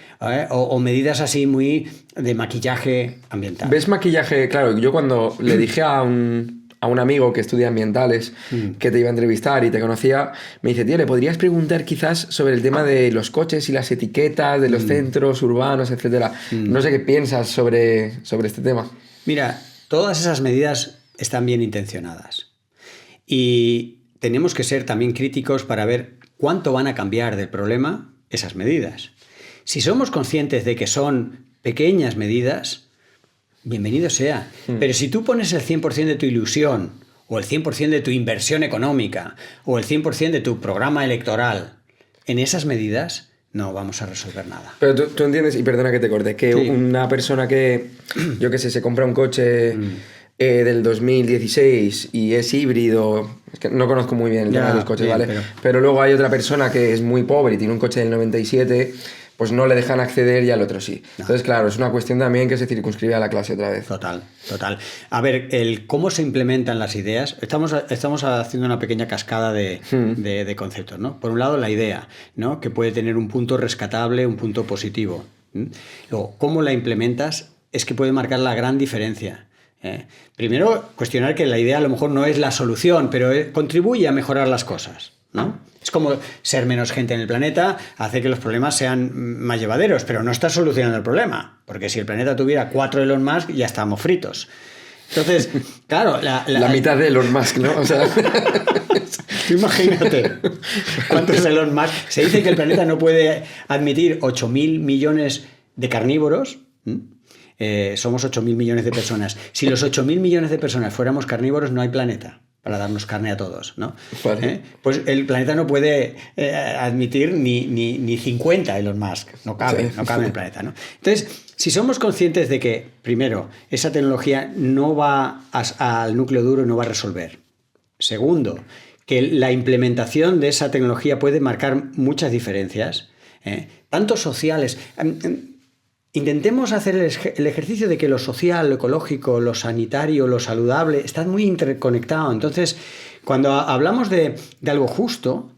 o medidas así muy de maquillaje ambiental. ¿Ves maquillaje? Claro, yo cuando le dije a un amigo que estudia ambientales que te iba a entrevistar y te conocía, me dice, tío, ¿le podrías preguntar quizás sobre el tema de los coches y las etiquetas de los centros urbanos, etcétera? No sé qué piensas sobre este tema. Mira, todas esas medidas están bien intencionadas. Y tenemos que ser también críticos para ver cuánto van a cambiar del problema esas medidas. Si somos conscientes de que son pequeñas medidas, bienvenido sea. Pero si tú pones el 100% de tu ilusión, o el 100% de tu inversión económica, o el 100% de tu programa electoral en esas medidas, no vamos a resolver nada. Pero tú entiendes, y perdona que te corte, que sí, una persona que, yo qué sé, se compra un coche del 2016 y es híbrido, es que no conozco muy bien el tema de los coches, bien, ¿vale? Pero luego hay otra persona que es muy pobre y tiene un coche del 97, pues no le dejan acceder y al otro sí. No. Entonces, claro, es una cuestión también que se circunscribe a la clase otra vez. Total. A ver, cómo se implementan las ideas, estamos haciendo una pequeña cascada de conceptos, ¿no? Por un lado, la idea, ¿no? Que puede tener un punto rescatable, un punto positivo. Luego, cómo la implementas es que puede marcar la gran diferencia. Primero, cuestionar que la idea a lo mejor no es la solución, pero contribuye a mejorar las cosas, ¿no? Es como ser menos gente en el planeta hace que los problemas sean más llevaderos, pero no está solucionando el problema, porque si el planeta tuviera 4 Elon Musk ya estamos fritos. Entonces, claro... La mitad de Elon Musk, ¿no? O sea... Imagínate cuántos Elon Musk. Se dice que el planeta no puede admitir 8.000 millones de carnívoros. Somos 8.000 millones de personas. Si los 8.000 millones de personas fuéramos carnívoros, no hay planeta para darnos carne a todos, ¿no? Vale. Pues el planeta no puede admitir ni 50 Elon Musk. No cabe en el planeta, ¿no? Entonces, si somos conscientes de que, primero, esa tecnología no va al núcleo duro y no va a resolver. Segundo, que la implementación de esa tecnología puede marcar muchas diferencias, tanto sociales... Intentemos hacer el ejercicio de que lo social, lo ecológico, lo sanitario, lo saludable, están muy interconectados. Entonces, cuando hablamos de algo justo,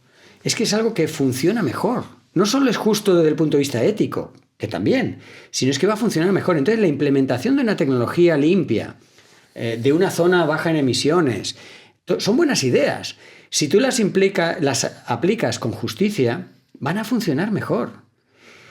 es que es algo que funciona mejor. No solo es justo desde el punto de vista ético, que también, sino es que va a funcionar mejor. Entonces, la implementación de una tecnología limpia, de una zona baja en emisiones, son buenas ideas. Si tú las aplicas con justicia, van a funcionar mejor.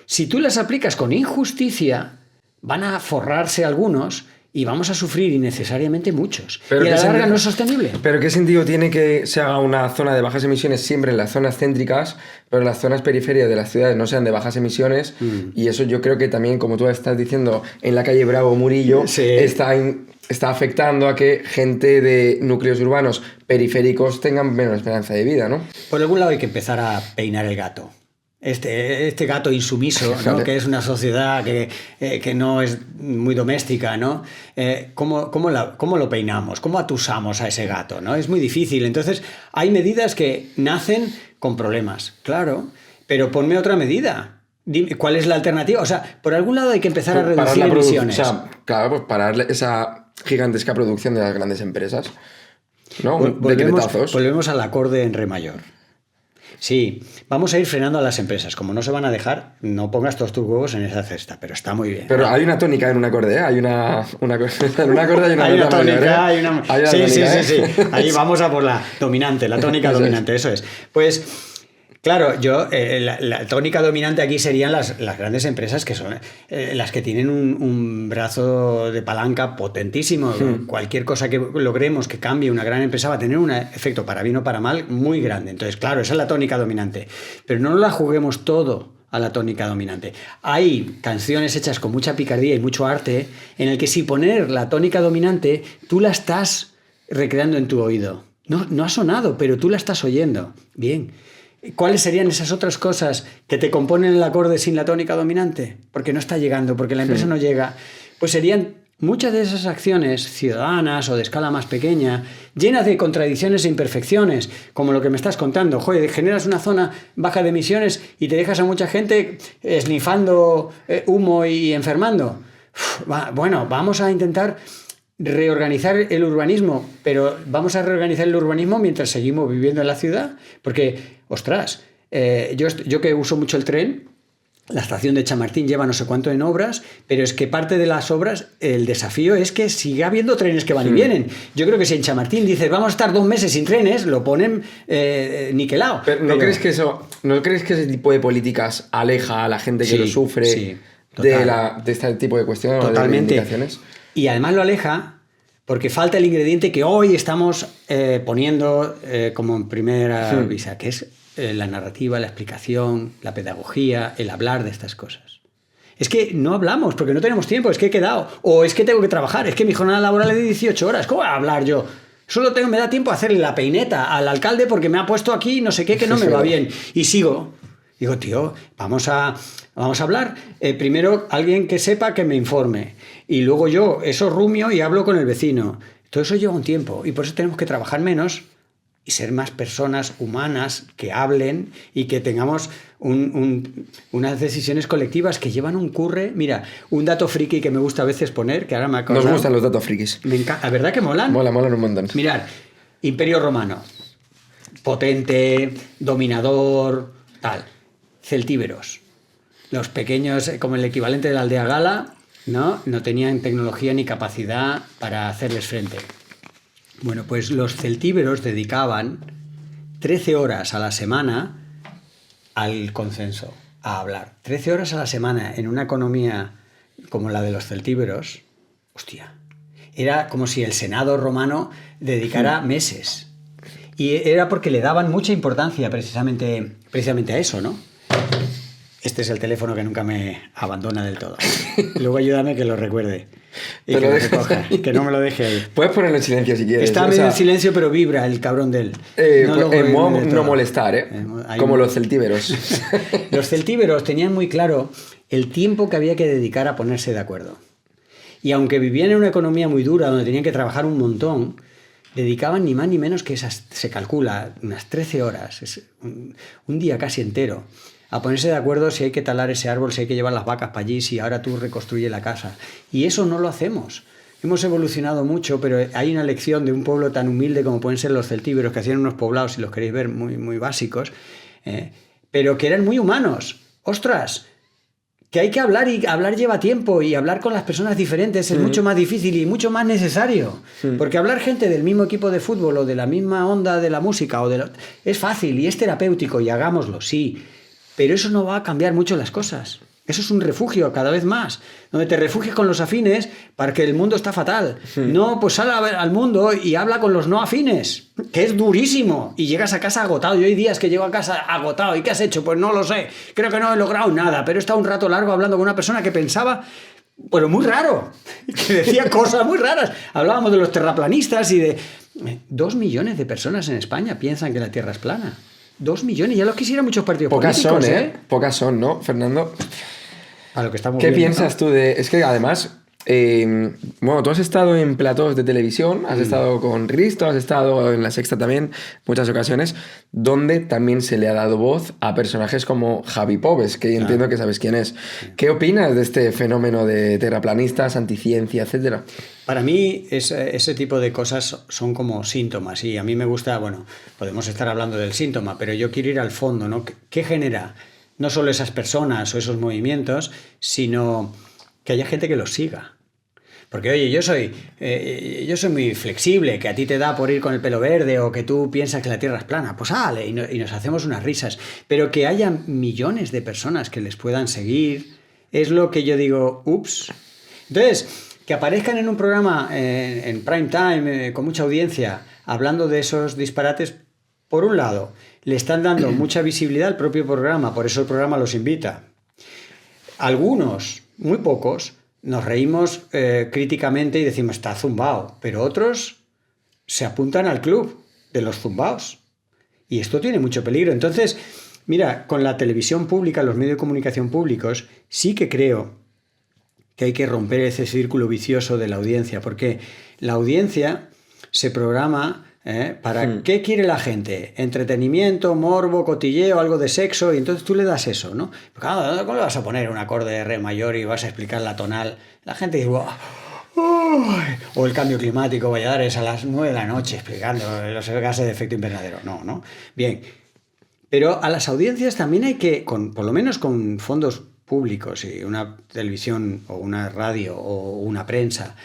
Si tú las aplicas con injusticia, van a forrarse algunos y vamos a sufrir innecesariamente muchos. Pero y a la larga no es sostenible. ¿Pero qué sentido tiene que se haga una zona de bajas emisiones siempre en las zonas céntricas, pero en las zonas periféricas de las ciudades no sean de bajas emisiones? Y eso yo creo que también, como tú estás diciendo, en la calle Bravo Murillo, sí, está afectando a que gente de núcleos urbanos periféricos tengan menos esperanza de vida, ¿no? Por algún lado hay que empezar a peinar el gato. Este gato insumiso, ¿no? Que es una sociedad que no es muy doméstica, ¿no? ¿Cómo lo peinamos? ¿Cómo atusamos a ese gato, ¿no? Es muy difícil. Entonces, hay medidas que nacen con problemas, claro, pero ponme otra medida. Dime, ¿cuál es la alternativa? O sea, por algún lado hay que empezar a Parar reducir la emisiones. O sea, claro, pues parar esa gigantesca producción de las grandes empresas. ¿No? Decretazos. Volvemos al acorde en re mayor. Sí, vamos a ir frenando a las empresas. Como no se van a dejar, no pongas todos tus huevos en esa cesta, pero está muy bien. Pero hay una tónica en un acorde, ¿eh? Hay una en un acorde hay una hay una tónica, mayor, ¿eh? hay una... Sí, tónica, sí. Ahí vamos a por la dominante, la tónica dominante, eso es. Pues... Claro, la tónica dominante aquí serían las grandes empresas que son las que tienen un brazo de palanca potentísimo. Cualquier cosa que logremos que cambie una gran empresa va a tener un efecto para bien o para mal muy grande. Entonces, claro, esa es la tónica dominante. Pero no la juguemos todo a la tónica dominante. Hay canciones hechas con mucha picardía y mucho arte en el que si poner la tónica dominante, tú la estás recreando en tu oído. No ha sonado, pero tú la estás oyendo. Bien. ¿Cuáles serían esas otras cosas que te componen el acorde sin la tónica dominante? Porque no está llegando, porque la empresa no llega. Pues serían muchas de esas acciones ciudadanas o de escala más pequeña, llenas de contradicciones e imperfecciones, como lo que me estás contando. Joder, generas una zona baja de emisiones y te dejas a mucha gente esnifando humo y enfermando. Bueno, vamos a intentar reorganizar el urbanismo, pero vamos a reorganizar el urbanismo mientras seguimos viviendo en la ciudad, porque, ostras, yo que uso mucho el tren, la estación de Chamartín lleva no sé cuánto en obras, pero es que parte de las obras, el desafío es que siga habiendo trenes que van y vienen. Yo creo que si en Chamartín dices vamos a estar 2 meses sin trenes, lo ponen niquelado. Pero ¿no crees que ese tipo de políticas aleja a la gente que lo sufre de este tipo de cuestiones o de reivindicaciones? Y además lo aleja porque falta el ingrediente que hoy estamos poniendo como en primera vista, que es la narrativa, la explicación, la pedagogía, el hablar de estas cosas. Es que no hablamos porque no tenemos tiempo, es que he quedado, o es que tengo que trabajar, es que mi jornada laboral es de 18 horas, ¿cómo voy a hablar yo? Solo me da tiempo a hacerle la peineta al alcalde porque me ha puesto aquí no sé qué que no me va bien. Y sigo. Digo, tío, vamos a hablar. Primero, alguien que sepa que me informe. Y luego yo, eso rumio y hablo con el vecino. Todo eso lleva un tiempo. Y por eso tenemos que trabajar menos y ser más personas humanas que hablen y que tengamos unas decisiones colectivas que llevan un curre. Mira, un dato friki que me gusta a veces poner, que ahora me acuerdo. Nos gustan los datos frikis. Me encanta. ¿La verdad que molan? Molan un montón. Mirad, Imperio Romano. Potente, dominador, tal. Celtíberos. Los pequeños, como el equivalente de la aldea gala, no tenían tecnología ni capacidad para hacerles frente. Bueno, pues los celtíberos dedicaban 13 horas a la semana al consenso, a hablar. 13 horas a la semana en una economía como la de los celtíberos, hostia, era como si el Senado romano dedicara meses. Y era porque le daban mucha importancia precisamente a eso, ¿no? Este es el teléfono que nunca me abandona del todo. Luego ayúdame que lo recuerde. Y que lo recoja, que no me lo deje ahí. Puedes ponerlo en silencio si quieres. Está medio en silencio, pero vibra el cabrón de él. No molestar, ¿eh? Como los celtíberos. Los celtíberos tenían muy claro el tiempo que había que dedicar a ponerse de acuerdo. Y aunque vivían en una economía muy dura, donde tenían que trabajar un montón, dedicaban ni más ni menos que esas, se calcula, unas 13 horas, es un día casi entero, a ponerse de acuerdo si hay que talar ese árbol, si hay que llevar las vacas para allí, si ahora tú reconstruyes la casa. Y eso no lo hacemos. Hemos evolucionado mucho, pero hay una lección de un pueblo tan humilde como pueden ser los celtíberos, que hacían unos poblados, si los queréis ver, muy, muy básicos, pero que eran muy humanos. ¡Ostras! Que hay que hablar y hablar lleva tiempo y hablar con las personas diferentes es mucho más difícil y mucho más necesario. Porque hablar gente del mismo equipo de fútbol o de la misma onda de la música es fácil y es terapéutico y hagámoslo, sí. Pero eso no va a cambiar mucho las cosas. Eso es un refugio cada vez más, donde te refugies con los afines para que el mundo está fatal. No, pues sal al mundo y habla con los no afines, que es durísimo. Y llegas a casa agotado. Yo hay días que llego a casa agotado. ¿Y qué has hecho? Pues no lo sé. Creo que no he logrado nada, pero he estado un rato largo hablando con una persona que pensaba, pero muy raro, que decía cosas muy raras. Hablábamos de los terraplanistas y de... 2 millones de personas en España piensan que la Tierra es plana. 2 millones, ya los quisieran muchos partidos políticos. Pocas son, ¿eh? Pocas son, ¿no, Fernando? A lo que estamos ¿Qué viendo, piensas tú de...? Es que además Bueno, tú has estado en platós de televisión, has estado con Risto, has estado en La Sexta también, muchas ocasiones, donde también se le ha dado voz a personajes como Javi Pobes, que entiendo que sabes quién es. ¿Qué opinas de este fenómeno de terraplanistas, anticiencia, etcétera? Para mí ese tipo de cosas son como síntomas y a mí me gusta, bueno, podemos estar hablando del síntoma, pero yo quiero ir al fondo, ¿no? ¿Qué genera no solo esas personas o esos movimientos, sino que haya gente que los siga? Porque, oye, yo soy muy flexible, que a ti te da por ir con el pelo verde o que tú piensas que la Tierra es plana. Pues sale y nos hacemos unas risas. Pero que haya millones de personas que les puedan seguir es lo que yo digo, ups. Entonces, que aparezcan en un programa en prime time, con mucha audiencia, hablando de esos disparates, por un lado, le están dando mucha visibilidad al propio programa, por eso el programa los invita. Algunos, muy pocos, nos reímos críticamente y decimos, está zumbao, pero otros se apuntan al club de los zumbaos. Y esto tiene mucho peligro. Entonces, mira, con la televisión pública, los medios de comunicación públicos, sí que creo que hay que romper ese círculo vicioso de la audiencia, porque la audiencia se programa para qué quiere la gente, entretenimiento, morbo, cotilleo, algo de sexo, y entonces tú le das eso, ¿no? Claro, ¿cómo le vas a poner un acorde de re mayor y vas a explicar la tonal? La gente dice, o el cambio climático, Valladares a las 9 de la noche explicando los gases de efecto invernadero. No. Bien, pero a las audiencias también hay que, por lo menos con fondos públicos y una televisión o una radio o una prensa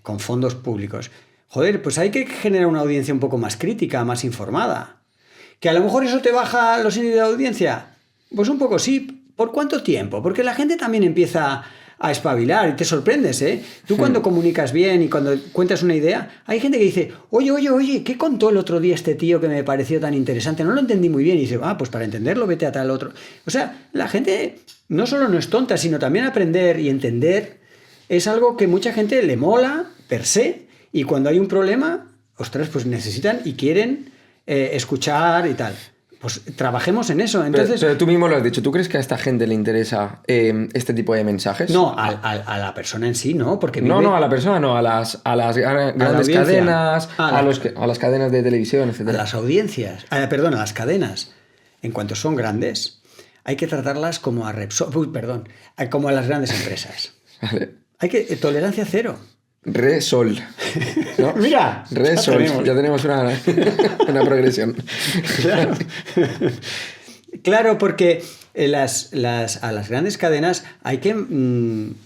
con fondos públicos, joder, pues hay que generar una audiencia un poco más crítica, más informada. ¿Que a lo mejor eso te baja los índices de audiencia? Pues un poco sí. ¿Por cuánto tiempo? Porque la gente también empieza a espabilar y te sorprendes, ¿eh? Tú cuando comunicas bien y cuando cuentas una idea, hay gente que dice, oye, ¿qué contó el otro día este tío que me pareció tan interesante? No lo entendí muy bien. Y dice, pues para entenderlo vete a tal otro. O sea, la gente no solo no es tonta, sino también aprender y entender es algo que mucha gente le mola per se, y cuando hay un problema, ostras, pues necesitan y quieren escuchar y tal. Pues trabajemos en eso. Entonces, pero tú mismo lo has dicho. ¿Tú crees que a esta gente le interesa este tipo de mensajes? No, a la persona en sí, ¿no? Porque No, a la persona no, a las grandes cadenas, a las cadenas de televisión, etc. A las audiencias, a las cadenas, en cuanto son grandes, hay que tratarlas como a Repsol, como a las grandes empresas. Vale. Hay que tolerancia cero. Resol, ¿no? Mira, Resol, ya tenemos una progresión. Claro, porque a las grandes cadenas hay que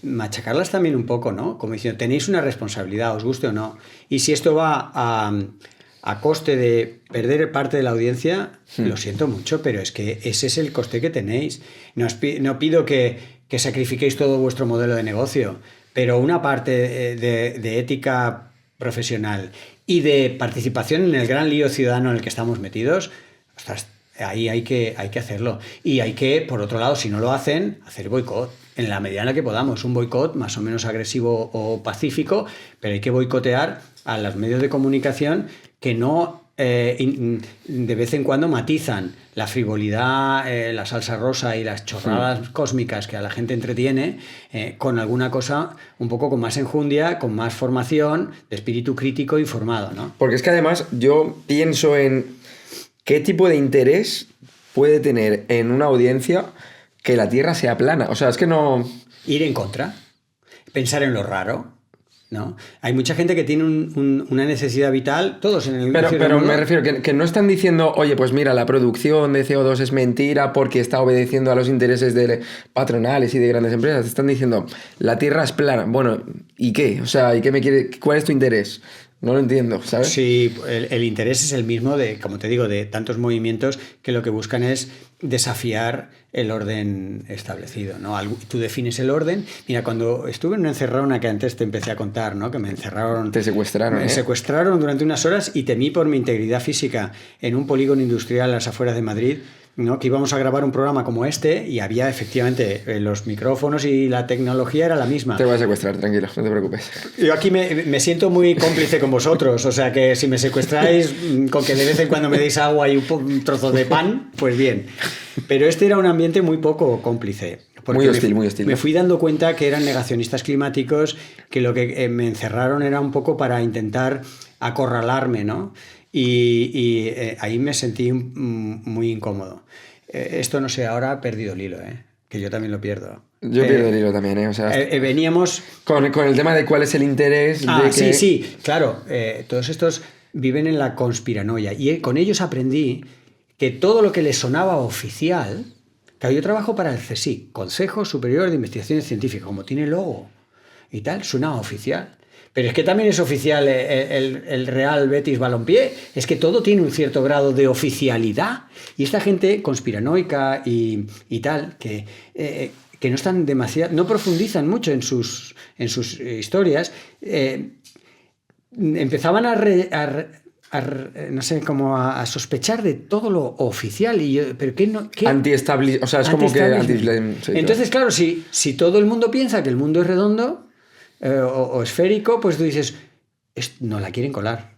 machacarlas también un poco, ¿no? Como diciendo, tenéis una responsabilidad, os guste o no. Y si esto va a coste de perder parte de la audiencia, lo siento mucho, pero es que ese es el coste que tenéis. No pido que sacrifiquéis todo vuestro modelo de negocio, pero una parte de ética profesional y de participación en el gran lío ciudadano en el que estamos metidos, ostras, ahí hay que hacerlo. Y hay que, por otro lado, si no lo hacen, hacer boicot en la medida en la que podamos. Un boicot más o menos agresivo o pacífico, pero hay que boicotear a los medios de comunicación que no de vez en cuando matizan la frivolidad, la salsa rosa y las chorradas cósmicas que a la gente entretiene con alguna cosa un poco con más enjundia, con más formación, de espíritu crítico informado, ¿no? Porque es que además yo pienso en qué tipo de interés puede tener en una audiencia que la Tierra sea plana. O sea, es que no... Ir en contra, pensar en lo raro, ¿no? Hay mucha gente que tiene una necesidad vital, todos en el Pero me refiero que no están diciendo, oye, pues mira, la producción de CO2 es mentira porque está obedeciendo a los intereses de patronales y de grandes empresas. Están diciendo, la Tierra es plana. Bueno, ¿y qué? O sea, ¿y qué me quiere? ¿Cuál es tu interés? No lo entiendo, ¿sabes? Sí, el interés es el mismo de, como te digo, de tantos movimientos que lo que buscan es desafiar el orden establecido, ¿no? Tú defines el orden. Mira, cuando estuve en una encerrona que antes te empecé a contar, ¿no? Que me encerraron... Te secuestraron, Me secuestraron durante unas horas y temí por mi integridad física en un polígono industrial a las afueras de Madrid. ¿no? Que íbamos a grabar un programa como este y había efectivamente los micrófonos y la tecnología era la misma. Te voy a secuestrar, tranquilo, no te preocupes. Yo aquí me siento muy cómplice con vosotros, o sea que si me secuestráis, con que de vez en cuando me deis agua y un trozo de pan, pues bien. Pero este era un ambiente muy poco cómplice. Muy hostil, muy hostil. Me fui dando cuenta que eran negacionistas climáticos, que lo que me encerraron era un poco para intentar acorralarme, ¿no? Y ahí me sentí muy incómodo. Esto no sé, ahora he perdido el hilo, que yo también lo pierdo. Yo pierdo el hilo también, o sea... veníamos... Con el tema de cuál es el interés de que... Sí, claro. Todos estos viven en la conspiranoia y con ellos aprendí que todo lo que les sonaba oficial... Claro, yo trabajo para el CSIC, Consejo Superior de Investigaciones Científicas, como tiene logo y tal, suena oficial. Pero es que también es oficial el Real Betis Balompié, es que todo tiene un cierto grado de oficialidad. Y esta gente conspiranoica y tal, que no están demasiado, no profundizan mucho en sus historias, empezaban no sé, como a sospechar de todo lo oficial. Y yo, ¿pero qué no? Anti-establishment, o sea, es como que sí, entonces, claro, si todo el mundo piensa que el mundo es redondo o esférico, pues tú dices, no la quieren colar.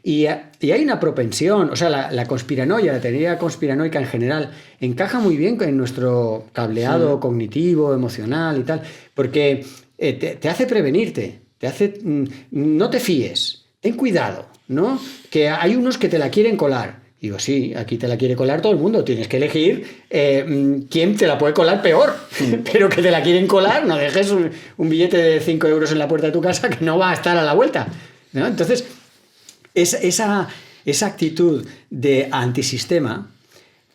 Y hay una propensión, o sea, la conspiranoia, la teoría conspiranoica en general, encaja muy bien en nuestro cableado cognitivo, emocional y tal, porque te hace prevenirte, te hace, no te fíes, ten cuidado, ¿no? Que hay unos que te la quieren colar. Digo, sí, aquí te la quiere colar todo el mundo. Tienes que elegir quién te la puede colar peor. Pero que te la quieren colar, no dejes un billete de 5 euros en la puerta de tu casa que no va a estar a la vuelta, ¿no? Entonces, esa actitud de antisistema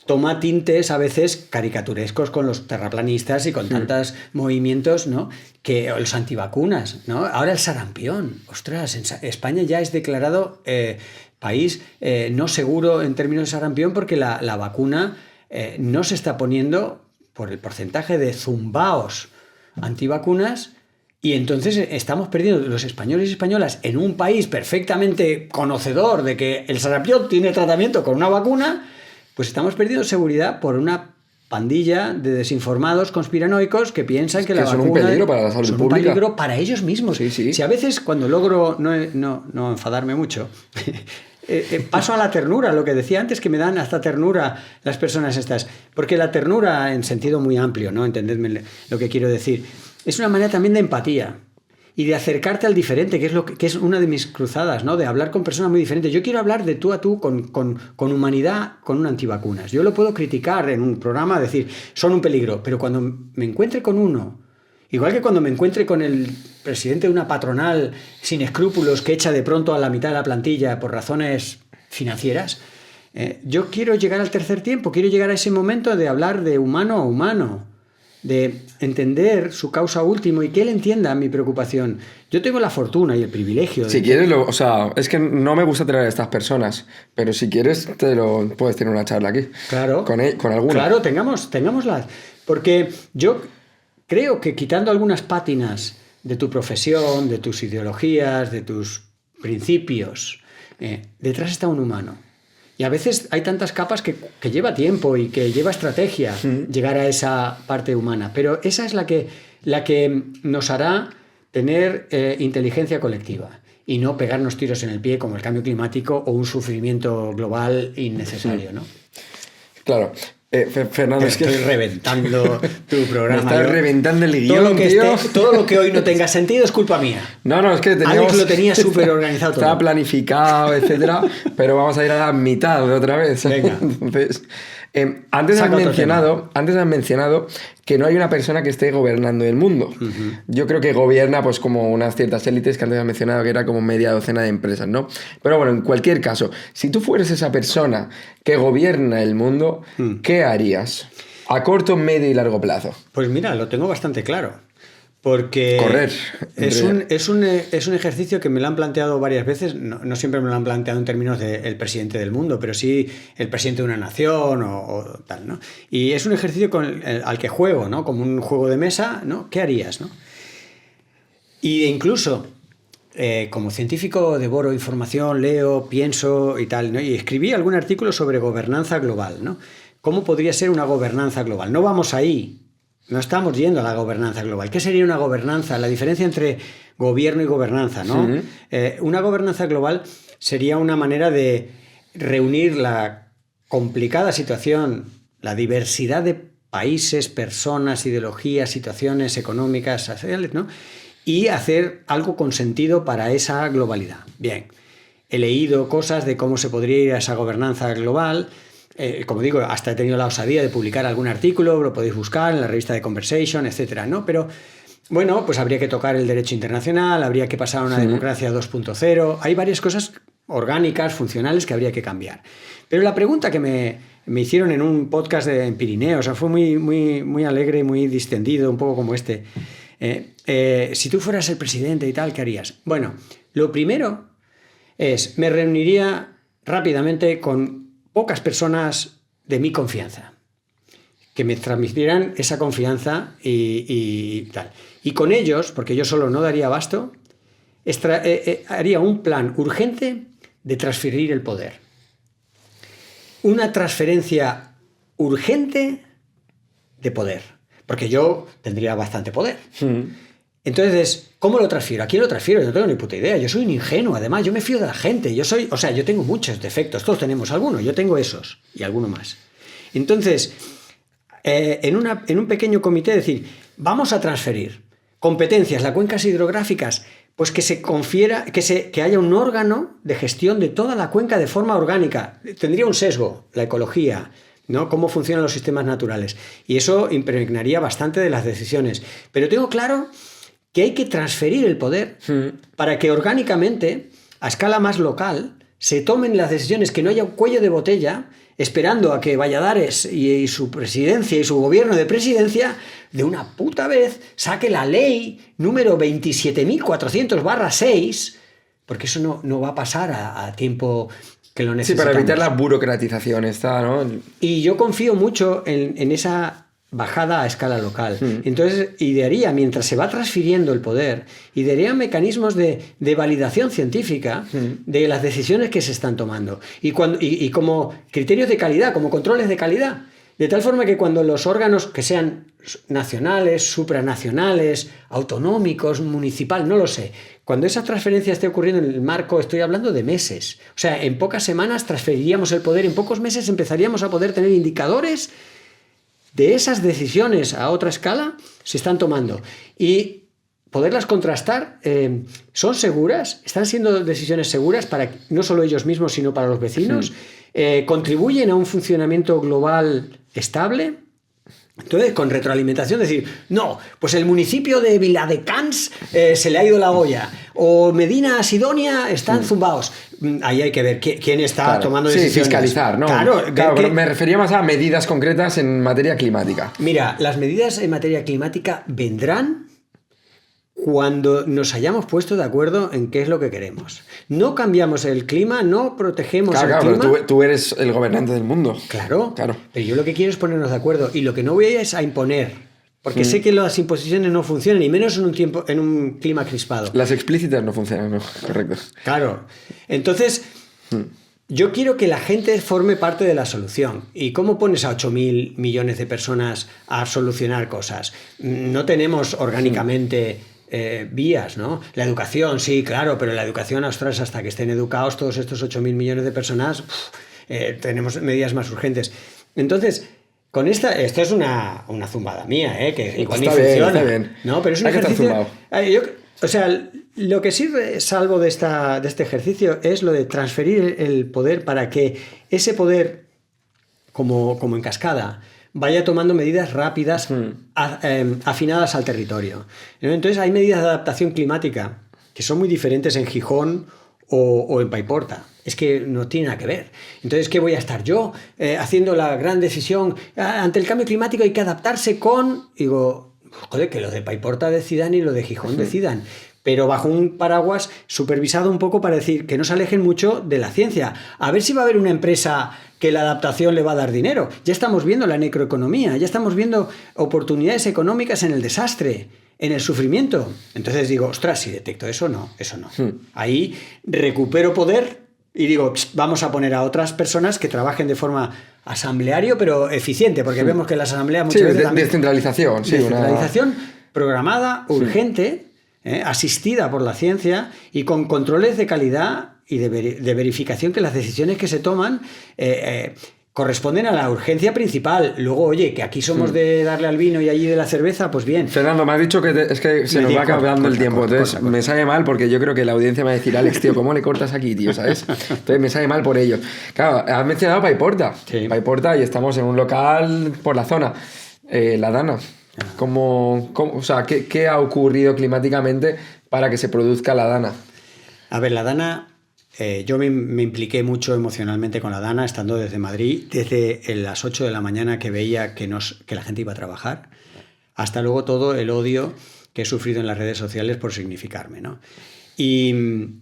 toma tintes a veces caricaturescos con los terraplanistas y con tantos movimientos, ¿no? Que los antivacunas, ¿no? Ahora el sarampión. Ostras, en España ya es declarado país no seguro en términos de sarampión porque la vacuna no se está poniendo por el porcentaje de zumbaos antivacunas. Y entonces estamos perdiendo los españoles y españolas en un país perfectamente conocedor de que el sarampión tiene tratamiento con una vacuna, pues estamos perdiendo seguridad por una pandilla de desinformados conspiranoicos que piensan que la vacuna... son un peligro para la salud pública. Son un peligro para ellos mismos. Sí, sí. Si a veces cuando logro no enfadarme mucho... paso a la ternura, lo que decía antes, que me dan hasta ternura las personas estas, porque la ternura en sentido muy amplio, ¿no? Entendedme lo que quiero decir, es una manera también de empatía y de acercarte al diferente, que es una de mis cruzadas, ¿no? De hablar con personas muy diferentes. Yo quiero hablar de tú a tú con humanidad, con un antivacunas. Yo lo puedo criticar en un programa, decir, son un peligro, pero cuando me encuentre con uno, igual que cuando me encuentre con el presidente de una patronal sin escrúpulos que echa de pronto a la mitad de la plantilla por razones financieras, yo quiero llegar al tercer tiempo, quiero llegar a ese momento de hablar de humano a humano, de entender su causa último y que él entienda mi preocupación. Yo tengo la fortuna y el privilegio. Si quieres, o sea, es que no me gusta traer a estas personas, pero si quieres, puedes tener una charla aquí. Claro. Con alguna. Claro, tengámoslas. Porque yo creo que quitando algunas pátinas de tu profesión, de tus ideologías, de tus principios, detrás está un humano. Y a veces hay tantas capas que lleva tiempo y que lleva estrategia llegar a esa parte humana. Pero esa es la que nos hará tener inteligencia colectiva y no pegarnos tiros en el pie como el cambio climático o un sufrimiento global innecesario, ¿no? Claro. Fernando, es que estoy reventando tu programa. Me estás reventando el guión, todo lo que hoy no tenga sentido es culpa mía. No, es que Alex lo tenía súper organizado todo. Estaba planificado, etcétera, pero vamos a ir a la mitad de otra vez. Venga. Entonces, antes has mencionado que no hay una persona que esté gobernando el mundo. Uh-huh. Yo creo que gobierna pues como unas ciertas élites que antes has mencionado que era como media docena de empresas, ¿no? Pero bueno, en cualquier caso, si tú fueres esa persona que gobierna el mundo, ¿qué harías? A corto, medio y largo plazo. Pues mira, lo tengo bastante claro. Porque correr. Es un ejercicio que me lo han planteado varias veces, no siempre me lo han planteado en términos del presidente del mundo, pero sí el presidente de una nación o tal, ¿no? Y es un ejercicio al que juego, ¿no? Como un juego de mesa, ¿no? ¿Qué harías, no? Y incluso como científico devoro información, leo, pienso y tal, ¿no? Y escribí algún artículo sobre gobernanza global, ¿no? ¿cómo podría ser una gobernanza global? No vamos ahí, no estamos yendo a la gobernanza global. ¿Qué sería una gobernanza? La diferencia entre gobierno y gobernanza, ¿no? Una gobernanza global sería una manera de reunir la complicada situación, la diversidad de países, personas, ideologías, situaciones económicas, sociales, ¿no? Y hacer algo con sentido para esa globalidad. Bien, he leído cosas de cómo se podría ir a esa gobernanza global. Como digo, hasta he tenido la osadía de publicar algún artículo, lo podéis buscar en la revista de Conversation, etcétera, ¿no? Pero bueno, pues habría que tocar el derecho internacional, habría que pasar a una democracia 2.0. Hay varias cosas orgánicas, funcionales, que habría que cambiar. Pero la pregunta que me hicieron en un podcast en Pirineos, o sea, fue muy alegre, muy distendido, un poco como este. Si tú fueras el presidente y tal, ¿qué harías? Bueno, lo primero es, me reuniría rápidamente con pocas personas de mi confianza, que me transmitieran esa confianza y tal. Y con ellos, porque yo solo no daría abasto, haría un plan urgente de transferir el poder. Una transferencia urgente de poder, porque yo tendría bastante poder. Entonces, ¿cómo lo transfiero? ¿A quién lo transfiero? Yo no tengo ni puta idea. Yo soy un ingenuo, además. Yo me fío de la gente. Yo tengo muchos defectos. Todos tenemos algunos. Yo tengo esos y alguno más. Entonces, en un pequeño comité, decir, vamos a transferir competencias, las cuencas hidrográficas, pues que se confiera, que haya un órgano de gestión de toda la cuenca de forma orgánica. Tendría un sesgo, la ecología, ¿no? Cómo funcionan los sistemas naturales. Y eso impregnaría bastante de las decisiones. Pero tengo claro que hay que transferir el poder para que orgánicamente, a escala más local, se tomen las decisiones, que no haya un cuello de botella esperando a que Valladares y su presidencia y su gobierno de presidencia de una puta vez saque la ley número 27.400/6, porque eso no va a pasar a tiempo que lo necesitamos. Sí, para evitar la burocratización esta, ¿no? Y yo confío mucho en esa bajada a escala local. Entonces, idearía, mientras se va transfiriendo el poder, idearía mecanismos de validación científica de las decisiones que se están tomando. Y como criterios de calidad, como controles de calidad. De tal forma que cuando los órganos que sean nacionales, supranacionales, autonómicos, municipal, no lo sé, cuando esa transferencia esté ocurriendo en el marco, estoy hablando de meses. O sea, en pocas semanas transferiríamos el poder, en pocos meses empezaríamos a poder tener indicadores de esas decisiones a otra escala se están tomando y poderlas contrastar. ¿Son seguras? ¿Están siendo decisiones seguras para no solo ellos mismos, sino para los vecinos? ¿Contribuyen a un funcionamiento global estable? Entonces, con retroalimentación, decir, no, pues el municipio de Viladecans se le ha ido la olla, o Medina Sidonia están zumbados. Ahí hay que ver quién está tomando decisiones. Sí, fiscalizar, ¿no? Claro, pero me refería más a medidas concretas en materia climática. Mira, las medidas en materia climática vendrán cuando nos hayamos puesto de acuerdo en qué es lo que queremos. No cambiamos el clima, no protegemos el clima. Pero tú eres el gobernante del mundo. Claro. Pero yo lo que quiero es ponernos de acuerdo. Y lo que no voy a ir es a imponer. Porque sé que las imposiciones no funcionan, y menos en un clima crispado. Las explícitas no funcionan, ¿no? Correcto. Claro. Entonces, yo quiero que la gente forme parte de la solución. ¿Y cómo pones a 8.000 millones de personas a solucionar cosas? No tenemos orgánicamente vías, ¿no? La educación, sí, claro, pero la educación, ostras, hasta que estén educados todos estos 8.000 millones de personas, tenemos medidas más urgentes. Entonces, con esto es una zumbada mía, que igual ni funciona. Está bien. No, pero es un ejercicio. O sea, lo que sí salvo de este ejercicio es lo de transferir el poder para que ese poder, como en cascada, vaya tomando medidas rápidas, afinadas al territorio. Entonces hay medidas de adaptación climática que son muy diferentes en Gijón o en Paiporta. Es que no tiene nada que ver. Entonces, ¿qué voy a estar yo haciendo la gran decisión? Ante el cambio climático hay que adaptarse con... Digo, joder, que lo de Paiporta decidan y lo de Gijón decidan. Pero bajo un paraguas supervisado un poco para decir que no se alejen mucho de la ciencia. A ver si va a haber una empresa que la adaptación le va a dar dinero. Ya estamos viendo la necroeconomía, ya estamos viendo oportunidades económicas en el desastre, en el sufrimiento. Entonces digo, ostras, si detecto eso, no. Ahí recupero poder Y digo, vamos a poner a otras personas que trabajen de forma asambleario, pero eficiente, porque vemos que las asambleas muchas veces también... Descentralización. Sí, descentralización programada, urgente, asistida por la ciencia y con controles de calidad y de verificación que las decisiones que se toman corresponden a la urgencia principal. Luego, oye, que aquí somos de darle al vino y allí de la cerveza, pues bien. Fernando, me has dicho que es que se nos va acabando el tiempo, entonces me sabe mal porque yo creo que la audiencia me va a decir, Alex, tío, ¿cómo le cortas aquí, tío? ¿Sabes? Entonces me sabe mal por ello. Claro, has mencionado Paiporta. Sí. Paiporta, y estamos en un local por la zona. La Dana. O sea, ¿qué ha ocurrido climáticamente para que se produzca la Dana? A ver, la Dana... yo me impliqué mucho emocionalmente con la Dana, estando desde Madrid, desde las 8 de la mañana que veía que la gente iba a trabajar, hasta luego todo el odio que he sufrido en las redes sociales por significarme, ¿no? Y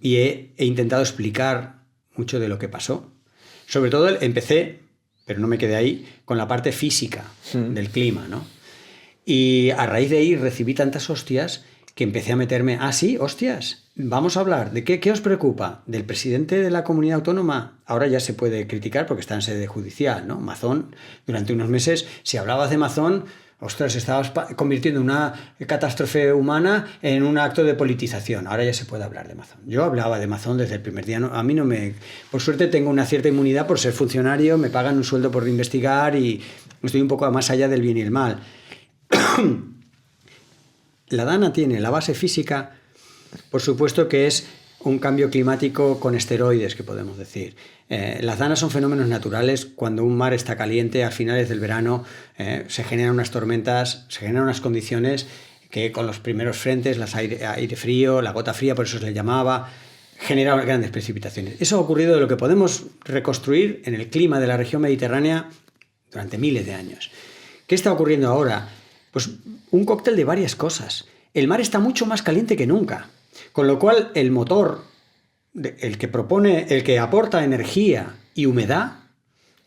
he intentado explicar mucho de lo que pasó. Sobre todo empecé, pero no me quedé ahí, con la parte física del clima, ¿no? Y a raíz de ahí recibí tantas hostias que empecé a meterme, sí, hostias, vamos a hablar, ¿de qué os preocupa? ¿Del presidente de la comunidad autónoma? Ahora ya se puede criticar porque está en sede judicial, ¿no? Mazón, durante unos meses, si hablabas de Mazón, ostras, estabas convirtiendo una catástrofe humana en un acto de politización. Ahora ya se puede hablar de Mazón. Yo hablaba de Mazón desde el primer día. A mí no me... Por suerte tengo una cierta inmunidad por ser funcionario, me pagan un sueldo por investigar y estoy un poco más allá del bien y el mal. La Dana tiene la base física, por supuesto que es un cambio climático con esteroides, que podemos decir. Las danas son fenómenos naturales. Cuando un mar está caliente, a finales del verano, se generan unas tormentas, se generan unas condiciones que con los primeros frentes, aire frío, la gota fría, por eso se le llamaba, generan grandes precipitaciones. Eso ha ocurrido de lo que podemos reconstruir en el clima de la región mediterránea durante miles de años. ¿Qué está ocurriendo ahora? Pues un cóctel de varias cosas. El mar está mucho más caliente que nunca, con lo cual el motor, el que aporta energía y humedad,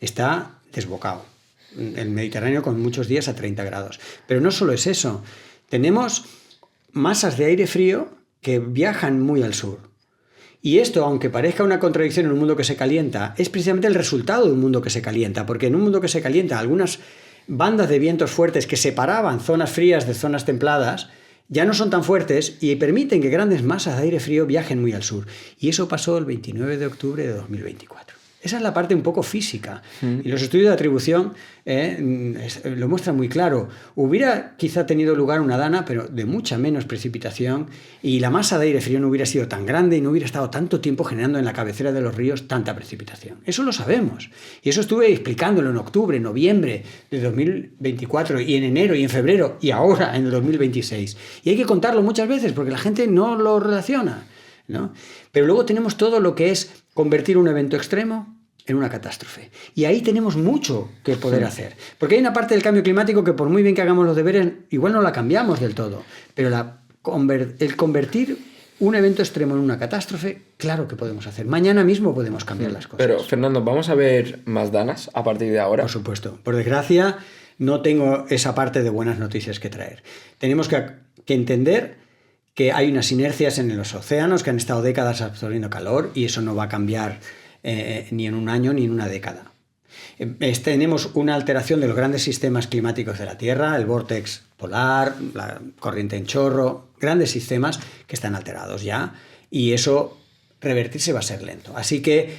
está desbocado. El Mediterráneo con muchos días a 30 grados. Pero no solo es eso. Tenemos masas de aire frío que viajan muy al sur. Y esto, aunque parezca una contradicción en un mundo que se calienta, es precisamente el resultado de un mundo que se calienta, porque en un mundo que se calienta, algunas bandas de vientos fuertes que separaban zonas frías de zonas templadas ya no son tan fuertes y permiten que grandes masas de aire frío viajen muy al sur. Y eso pasó el 29 de octubre de 2024. Esa es la parte un poco física. Y los estudios de atribución lo muestran muy claro. Hubiera quizá tenido lugar una dana, pero de mucha menos precipitación, y la masa de aire frío no hubiera sido tan grande y no hubiera estado tanto tiempo generando en la cabecera de los ríos tanta precipitación. Eso lo sabemos. Y eso estuve explicándolo en octubre, noviembre de 2024, y en enero y en febrero, y ahora en el 2026. Y hay que contarlo muchas veces porque la gente no lo relaciona, ¿no? Pero luego tenemos todo lo que es convertir un evento extremo en una catástrofe. Y ahí tenemos mucho que poder hacer. Porque hay una parte del cambio climático que por muy bien que hagamos los deberes, igual no la cambiamos del todo. Pero el convertir un evento extremo en una catástrofe, claro que podemos hacer. Mañana mismo podemos cambiar las cosas. Pero, Fernando, ¿vamos a ver más danas a partir de ahora? Por supuesto. Por desgracia, no tengo esa parte de buenas noticias que traer. Tenemos que entender que hay unas inercias en los océanos que han estado décadas absorbiendo calor y eso no va a cambiar ni en un año ni en una década. Tenemos una alteración de los grandes sistemas climáticos de la Tierra, el vórtex polar, la corriente en chorro, grandes sistemas que están alterados ya, y eso revertirse va a ser lento. Así que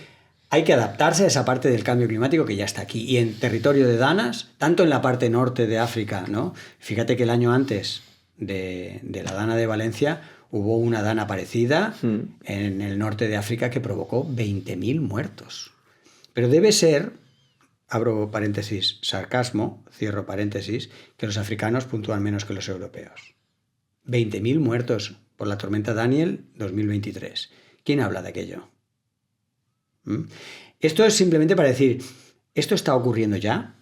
hay que adaptarse a esa parte del cambio climático que ya está aquí. Y en territorio de danas, tanto en la parte norte de África, ¿no? Fíjate que el año antes de la dana de Valencia hubo una dana parecida en el norte de África que provocó 20.000 muertos. Pero debe ser, abro paréntesis, sarcasmo, cierro paréntesis, que los africanos puntúan menos que los europeos. 20.000 muertos por la tormenta Daniel 2023. ¿Quién habla de aquello? Esto es simplemente para decir, esto está ocurriendo ya,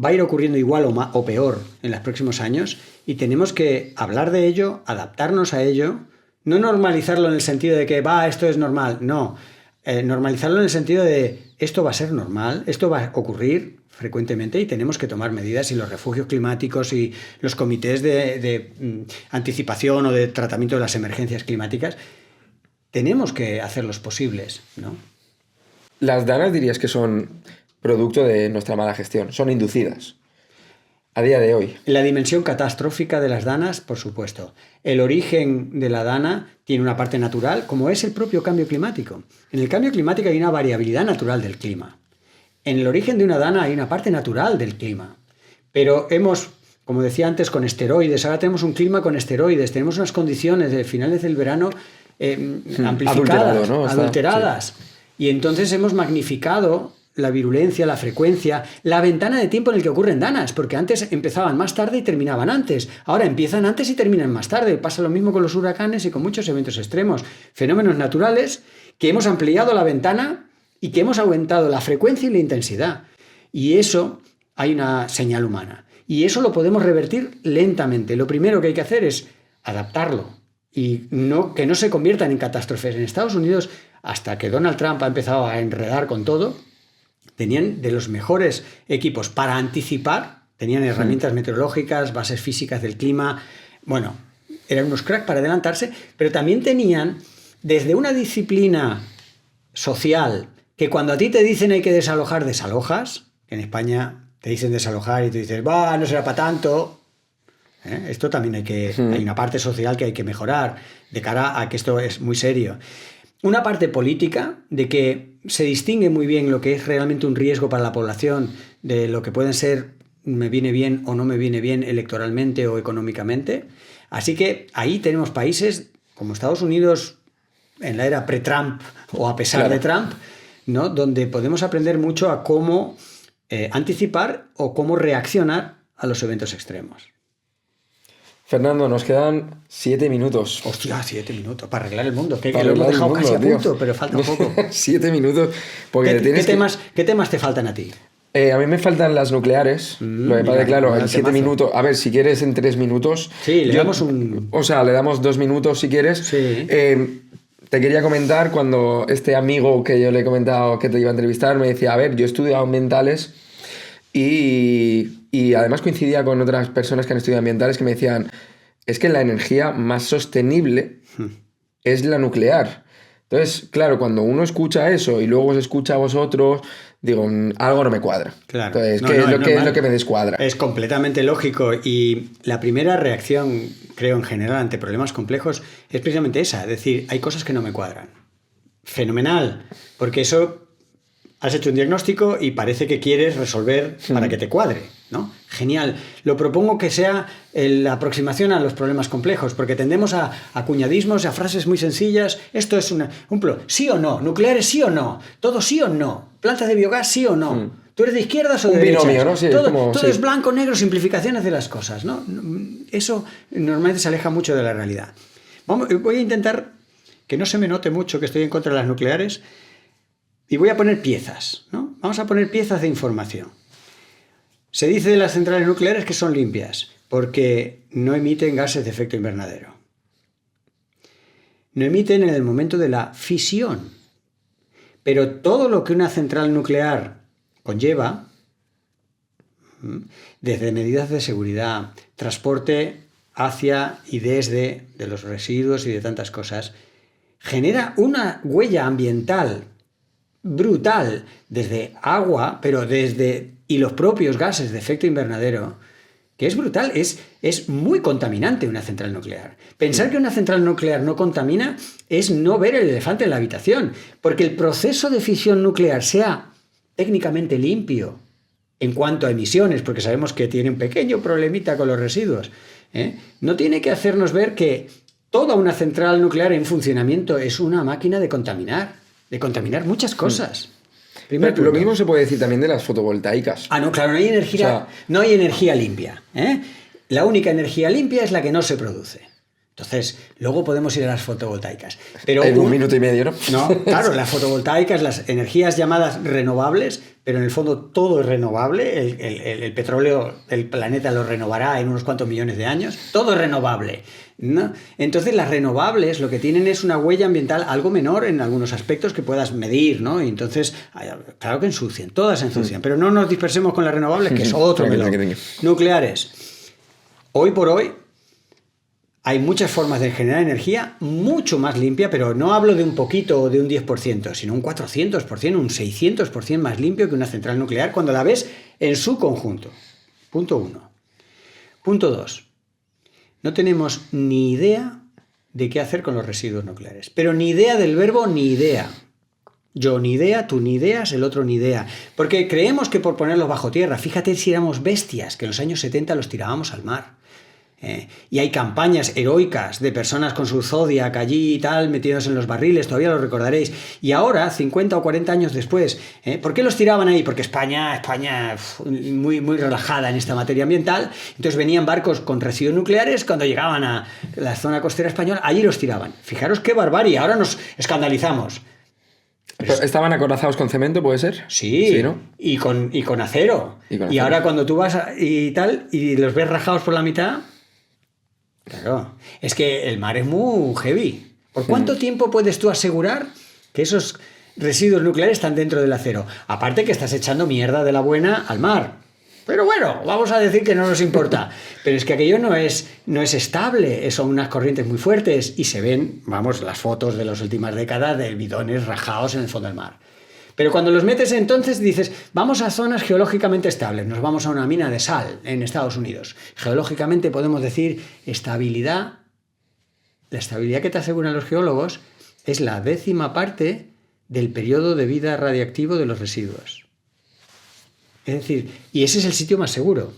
va a ir ocurriendo igual o peor en los próximos años y tenemos que hablar de ello, adaptarnos a ello, no normalizarlo en el sentido de que esto es normal, no, normalizarlo en el sentido de esto va a ser normal, esto va a ocurrir frecuentemente y tenemos que tomar medidas, y los refugios climáticos y los comités de anticipación o de tratamiento de las emergencias climáticas tenemos que hacerlos posibles, ¿no? Las danas dirías que son producto de nuestra mala gestión, son inducidas. A día de hoy. La dimensión catastrófica de las danas, por supuesto. El origen de la dana tiene una parte natural, como es el propio cambio climático. En el cambio climático hay una variabilidad natural del clima. En el origen de una dana hay una parte natural del clima. Pero hemos, como decía antes, con esteroides, ahora tenemos un clima con esteroides, tenemos unas condiciones de finales del verano amplificadas, ¿no? adulteradas. Sí. Y entonces hemos magnificado la virulencia, la frecuencia, la ventana de tiempo en el que ocurren danas, porque antes empezaban más tarde y terminaban antes. Ahora empiezan antes y terminan más tarde. Pasa lo mismo con los huracanes y con muchos eventos extremos. Fenómenos naturales que hemos ampliado la ventana y que hemos aumentado la frecuencia y la intensidad. Y eso hay una señal humana. Y eso lo podemos revertir lentamente. Lo primero que hay que hacer es adaptarlo y que no se conviertan en catástrofes. En Estados Unidos, hasta que Donald Trump ha empezado a enredar con todo, tenían de los mejores equipos para anticipar, tenían herramientas meteorológicas, bases físicas del clima, bueno, eran unos cracks para adelantarse, pero también tenían desde una disciplina social, que cuando a ti te dicen hay que desalojar, desalojas, que en España te dicen desalojar y tú dices, va, no será para tanto. Esto también hay una parte social que hay que mejorar, de cara a que esto es muy serio. Una parte política, de que se distingue muy bien lo que es realmente un riesgo para la población de lo que pueden ser me viene bien o no me viene bien electoralmente o económicamente. Así que ahí tenemos países como Estados Unidos en la era pre-Trump o a pesar de Trump, ¿no? Donde podemos aprender mucho a cómo anticipar o cómo reaccionar a los eventos extremos. Fernando, nos quedan 7 minutos. Hostia, 7 minutos para arreglar el mundo. Que lo hemos dejado casi a punto, pero falta un poco. 7 minutos. Porque ¿Qué temas te faltan a ti? A mí me faltan las nucleares. Lo que pasa es claro, en 7 minutos. A ver, si quieres en 3 minutos. Sí, le damos un. O sea, le damos 2 minutos si quieres. Sí. Te quería comentar cuando este amigo que yo le he comentado que te iba a entrevistar me decía, a ver, yo he estudiado ambientales y además coincidía con otras personas que han estudiado ambientales que me decían, es que la energía más sostenible es la nuclear. Entonces, claro, cuando uno escucha eso y luego os escucha a vosotros, digo, algo no me cuadra. Claro. Entonces, ¿qué es lo que me descuadra? Es completamente lógico y la primera reacción, creo, en general ante problemas complejos es precisamente esa, es decir, hay cosas que no me cuadran. Fenomenal, porque eso has hecho un diagnóstico y parece que quieres resolver para que te cuadre, ¿no? Genial. Lo propongo que sea la aproximación a los problemas complejos, porque tendemos a cuñadismos, a frases muy sencillas. Esto es sí o no, nucleares sí o no, todo sí o no, plantas de biogás sí o no. ¿Tú eres de izquierdas o de derechas? Binomio, ¿no? Sí, todo es blanco, negro, simplificaciones de las cosas, ¿no? Eso normalmente se aleja mucho de la realidad. Voy a intentar que no se me note mucho que estoy en contra de las nucleares. Y voy a poner piezas, ¿no? Vamos a poner piezas de información. Se dice de las centrales nucleares que son limpias porque no emiten gases de efecto invernadero. No emiten en el momento de la fisión. Pero todo lo que una central nuclear conlleva, desde medidas de seguridad, transporte hacia y desde de los residuos y de tantas cosas, genera una huella ambiental brutal, desde agua, pero y los propios gases de efecto invernadero, que es brutal, es muy contaminante una central nuclear. Pensar que una central nuclear no contamina es no ver el elefante en la habitación, porque el proceso de fisión nuclear sea técnicamente limpio en cuanto a emisiones, porque sabemos que tiene un pequeño problemita con los residuos, no tiene que hacernos ver que toda una central nuclear en funcionamiento es una máquina de contaminar muchas cosas. Lo mismo se puede decir también de las fotovoltaicas. No, claro, no hay energía limpia. La única energía limpia es la que no se produce. Entonces, luego podemos ir a las fotovoltaicas. Pero en un minuto y medio, ¿no? No, claro, las fotovoltaicas, las energías llamadas renovables, pero en el fondo todo es renovable. El petróleo, el planeta lo renovará en unos cuantos millones de años. Todo es renovable, ¿no? Entonces, las renovables lo que tienen es una huella ambiental algo menor en algunos aspectos que puedas medir, ¿no? Y entonces, claro que ensucian, todas ensucian, pero no nos dispersemos con las renovables, que es otro melón. Nucleares. Hoy por hoy, hay muchas formas de generar energía mucho más limpia, pero no hablo de un poquito o de un 10%, sino un 400%, un 600% más limpio que una central nuclear cuando la ves en su conjunto. Punto 1. Punto 2. No tenemos ni idea de qué hacer con los residuos nucleares. Pero ni idea del verbo ni idea. Yo ni idea, tú ni ideas, el otro ni idea. Porque creemos que por ponerlos bajo tierra, fíjate si éramos bestias, que en los años 70 los tirábamos al mar. Y hay campañas heroicas de personas con su Zodiac allí y tal, metidos en los barriles, todavía lo recordaréis. Y ahora, 50 o 40 años después, ¿por qué los tiraban ahí? Porque España muy, muy relajada en esta materia ambiental. Entonces venían barcos con residuos nucleares, cuando llegaban a la zona costera española, allí los tiraban. Fijaros qué barbarie, ahora nos escandalizamos. Pero ¿estaban acorazados con cemento, puede ser? Sí, ¿no? y con acero. Y ahora cuando tú vas y tal, y los ves rajados por la mitad... Claro, es que el mar es muy heavy. ¿Por cuánto tiempo puedes tú asegurar que esos residuos nucleares están dentro del acero? Aparte que estás echando mierda de la buena al mar. Pero bueno, vamos a decir que no nos importa. Pero es que aquello no es estable, son unas corrientes muy fuertes y se ven, vamos, las fotos de las últimas décadas de bidones rajados en el fondo del mar. Pero cuando los metes entonces dices, vamos a zonas geológicamente estables, nos vamos a una mina de sal en Estados Unidos. Geológicamente podemos decir estabilidad. La estabilidad que te aseguran los geólogos es la 10ª parte del periodo de vida radiactivo de los residuos. Es decir, y ese es el sitio más seguro.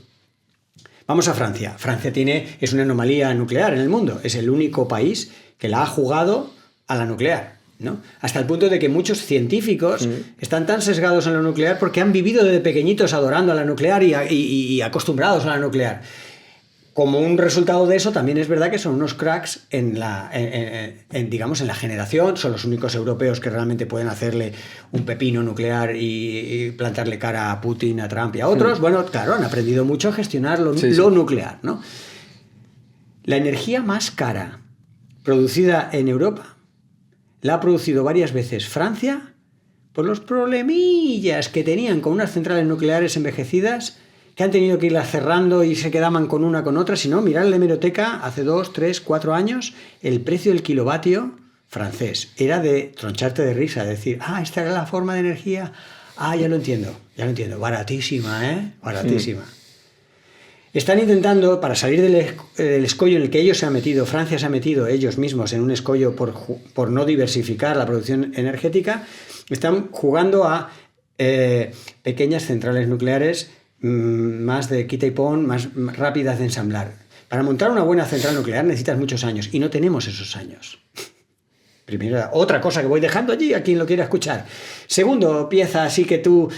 Vamos a Francia. Francia es una anomalía nuclear en el mundo. Es el único país que la ha jugado a la nuclear, ¿no? Hasta el punto de que muchos científicos están tan sesgados en lo nuclear porque han vivido desde pequeñitos adorando a la nuclear y acostumbrados a la nuclear. Como un resultado de eso, también es verdad que son unos cracks digamos, en la generación. Son los únicos europeos que realmente pueden hacerle un pepino nuclear y plantarle cara a Putin, a Trump y a otros. Bueno, claro, han aprendido mucho a gestionar lo nuclear, ¿no? La energía más cara producida en Europa la ha producido varias veces Francia por los problemillas que tenían con unas centrales nucleares envejecidas que han tenido que irlas cerrando y se quedaban con una con otra. Si no, mirad la hemeroteca, hace 2, 3, 4 años, el precio del kilovatio francés era de troncharte de risa, decir, esta era la forma de energía, ya lo entiendo, baratísima, baratísima. Están intentando, para salir del escollo en el que ellos se han metido, Francia se ha metido ellos mismos en un escollo por no diversificar la producción energética, están jugando a pequeñas centrales nucleares más de quita y pon, más rápidas de ensamblar. Para montar una buena central nuclear necesitas muchos años y no tenemos esos años. Primera, otra cosa que voy dejando allí a quien lo quiera escuchar. Segundo, pieza así que tú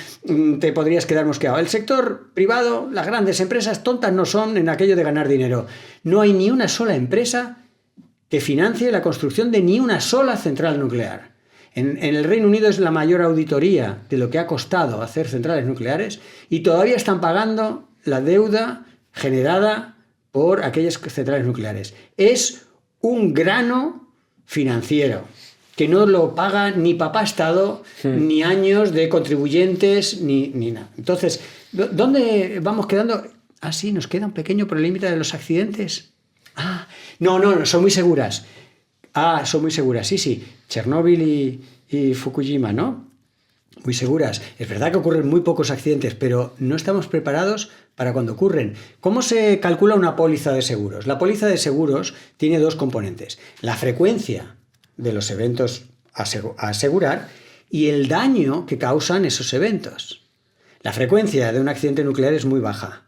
te podrías quedar mosqueado. El sector privado, las grandes empresas tontas no son en aquello de ganar dinero. No hay ni una sola empresa que financie la construcción de ni una sola central nuclear. En el Reino Unido es la mayor auditoría de lo que ha costado hacer centrales nucleares y todavía están pagando la deuda generada por aquellas centrales nucleares. Es un grano financiero que no lo paga ni papá Estado, ni años de contribuyentes, ni nada. Entonces, ¿dónde vamos quedando? Sí, nos queda un pequeño problemita de los accidentes. No, son muy seguras. Son muy seguras, sí. Chernóbil y Fukushima, ¿no? Muy seguras. Es verdad que ocurren muy pocos accidentes, pero no estamos preparados para cuando ocurren. ¿Cómo se calcula una póliza de seguros? La póliza de seguros tiene 2 componentes. La frecuencia de los eventos a asegurar y el daño que causan esos eventos. La frecuencia de un accidente nuclear es muy baja,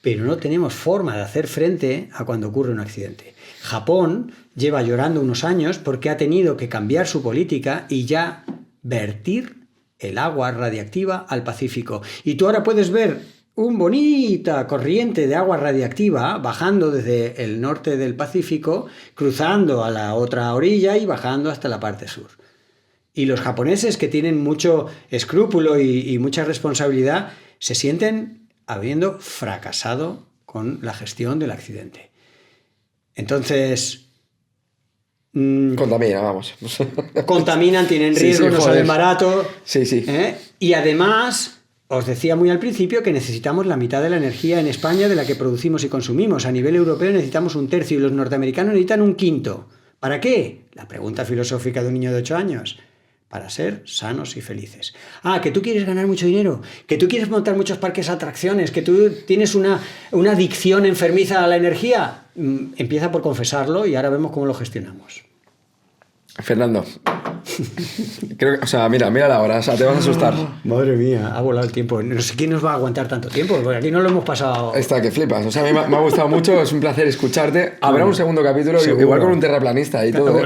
pero no tenemos forma de hacer frente a cuando ocurre un accidente. Japón lleva llorando unos años porque ha tenido que cambiar su política y ya vertir el agua radiactiva al Pacífico. Y tú ahora puedes ver una bonita corriente de agua radiactiva bajando desde el norte del Pacífico, cruzando a la otra orilla y bajando hasta la parte sur. Y los japoneses, que tienen mucho escrúpulo y mucha responsabilidad, se sienten habiendo fracasado con la gestión del accidente. Entonces... Contamina, vamos. Contaminan, tienen riesgo, no salen barato. Sí. Y además, os decía muy al principio que necesitamos la mitad de la energía en España de la que producimos y consumimos. A nivel europeo necesitamos un tercio y los norteamericanos necesitan un quinto. ¿Para qué? La pregunta filosófica de un niño de 8 años. Para ser sanos y felices. Que tú quieres ganar mucho dinero, que tú quieres montar muchos parques de atracciones, que tú tienes una adicción enfermiza a la energía. Empieza por confesarlo y ahora vemos cómo lo gestionamos. Fernando, creo que, mira la hora, te vas a asustar. Madre mía, ha volado el tiempo. No sé quién nos va a aguantar tanto tiempo, porque aquí no lo hemos pasado. Está que flipas. A mí me ha gustado mucho, es un placer escucharte. Habrá un segundo capítulo, seguro. Igual con un terraplanista y todo.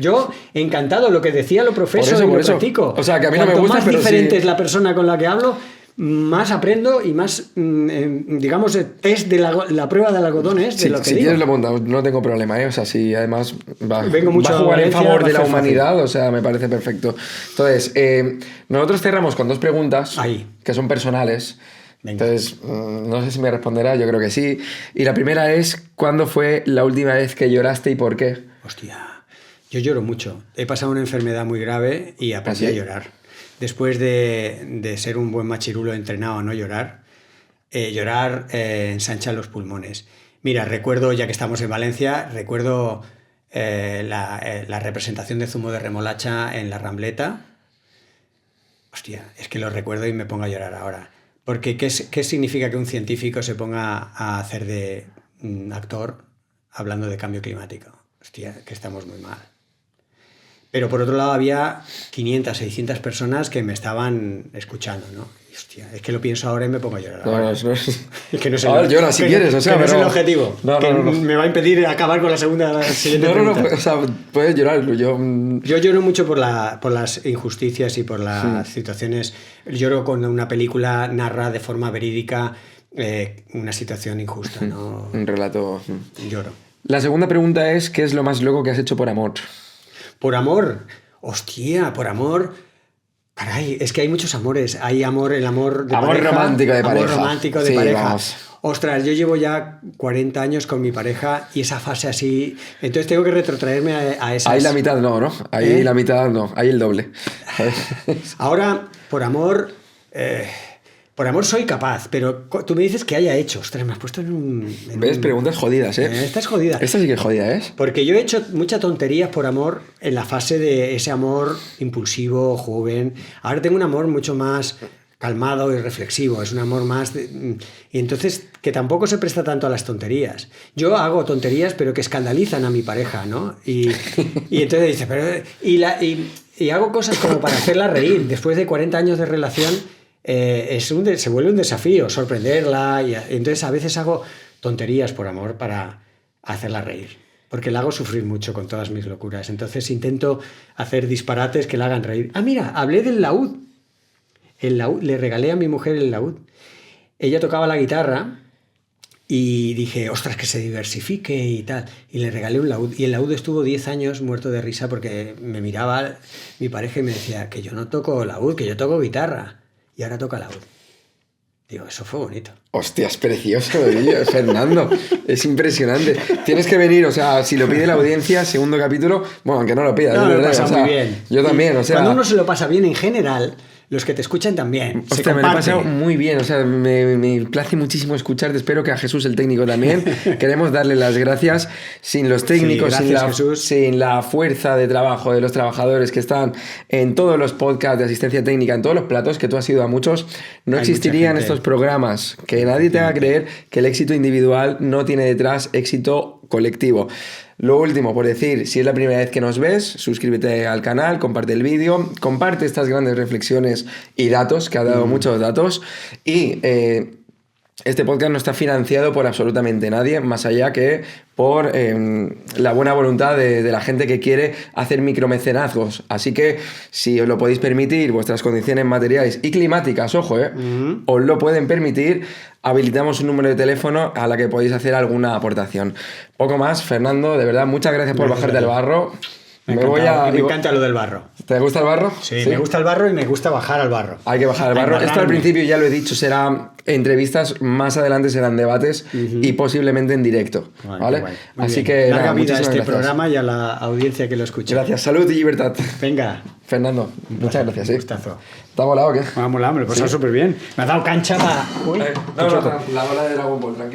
Yo, encantado, lo que decía lo profeso y lo practico. Que a mí no me gusta, más diferente es la persona con la que hablo, más aprendo y más, digamos, es de la prueba del algodón es de lo que si digo. Quieres lo montamos, no tengo problema, ¿eh? Si además va a jugar en favor de la humanidad, me parece perfecto. Entonces, nosotros cerramos con 2 preguntas que son personales. Venga. Entonces, no sé si me responderás, yo creo que sí. Y la primera es, ¿cuándo fue la última vez que lloraste y por qué? Hostia, yo lloro mucho. He pasado una enfermedad muy grave y aprendí a llorar. Después de ser un buen machirulo entrenado a no llorar, llorar ensancha los pulmones. Mira, recuerdo, ya que estamos en Valencia, recuerdo la representación de zumo de remolacha en la Rambleta. Hostia, es que lo recuerdo y me pongo a llorar ahora. Porque ¿qué significa que un científico se ponga a hacer de actor hablando de cambio climático? Hostia, que estamos muy mal. Pero por otro lado había 500, 600 personas que me estaban escuchando, ¿no? Y, hostia, es que lo pienso ahora y me pongo a llorar. No es que no sé. A ver, llora si quieres, no es el objetivo. No. Me va a impedir acabar con la siguiente pregunta. Puedes llorar. Yo lloro mucho por las injusticias y por las situaciones. Lloro cuando una película narra de forma verídica una situación injusta, ¿no? Un relato. Lloro. La segunda pregunta es, ¿qué es lo más loco que has hecho por amor? Por amor, hostia, por amor. Caray, es que hay muchos amores. Hay amor, el amor de amor pareja. Romántico de pareja. Amor romántico de pareja. Vamos. Ostras, yo llevo ya 40 años con mi pareja y esa fase así. Entonces tengo que retrotraerme a esas. Ahí la mitad no. Ahí la mitad no. Ahí el doble. Ahora, por amor. Por amor soy capaz, pero tú me dices que haya hecho. Ostras, me has puesto ¿Ves? Preguntas jodidas, ¿eh? Esta es jodida. Esta sí que es jodida, ¿eh? Porque yo he hecho muchas tonterías por amor en la fase de ese amor impulsivo, joven. Ahora tengo un amor mucho más calmado y reflexivo. Es un amor más... y entonces, que tampoco se presta tanto a las tonterías. Yo hago tonterías, pero que escandalizan a mi pareja, ¿no? Y entonces dice, pero... Y hago cosas como para hacerla reír. Después de 40 años de relación... se vuelve un desafío sorprenderla y entonces a veces hago tonterías por amor para hacerla reír porque la hago sufrir mucho con todas mis locuras, entonces intento hacer disparates que la hagan reír. Mira, hablé del laúd. Le regalé a mi mujer el laúd. Ella tocaba la guitarra y dije, ostras, que se diversifique y tal, y le regalé un laúd y el laúd estuvo 10 años muerto de risa porque me miraba mi pareja y me decía que yo no toco laúd, que yo toco guitarra. Y ahora toca laúd. Digo, eso fue bonito. Hostia, es precioso, Fernando. Es impresionante. Tienes que venir, si lo pide la audiencia, segundo capítulo, bueno, aunque no lo pida. No, lo pasa muy bien. Yo también, Cuando uno se lo pasa bien en general, los que te escuchan también. Hostia, me lo he pasado muy bien. Me place muchísimo escucharte. Espero que a Jesús, el técnico, también. Queremos darle las gracias. Sin los técnicos, sin la fuerza de trabajo de los trabajadores que están en todos los podcasts de asistencia técnica, en todos los platos, que tú has ido a muchos, no existirían estos programas. Que nadie te haga creer que el éxito individual no tiene detrás éxito colectivo. Lo último, por decir, si es la primera vez que nos ves, suscríbete al canal, comparte el vídeo, comparte estas grandes reflexiones y datos, que ha dado muchos datos, y este podcast no está financiado por absolutamente nadie, más allá que por la buena voluntad de la gente que quiere hacer micromecenazgos. Así que, si os lo podéis permitir, vuestras condiciones materiales y climáticas, ojo, os lo pueden permitir, habilitamos un número de teléfono a la que podéis hacer alguna aportación. Poco más, Fernando, de verdad, muchas gracias por bajarte al barro. Me Me voy encanta, a- me encanta lo del barro. ¿Te gusta el barro? Sí, me gusta el barro y me gusta bajar al barro. Hay que bajar el barro. Esto al Embarrarme. principio ya lo he dicho, será entrevistas, más adelante serán debates y posiblemente en directo. Guay, ¿Vale? qué guay. Muy Así bien. que Larga nada, vida a muchísimas este gracias. programa y a la audiencia que lo escucha. Gracias, salud y libertad. Venga, Fernando, muchas gracias. un gustazo. ¿Te ha volado o qué? Vamos, hombre, pues está súper bien. Me ha dado cancha para... Uy, No, la bola de Dragon Ball, tranquilo.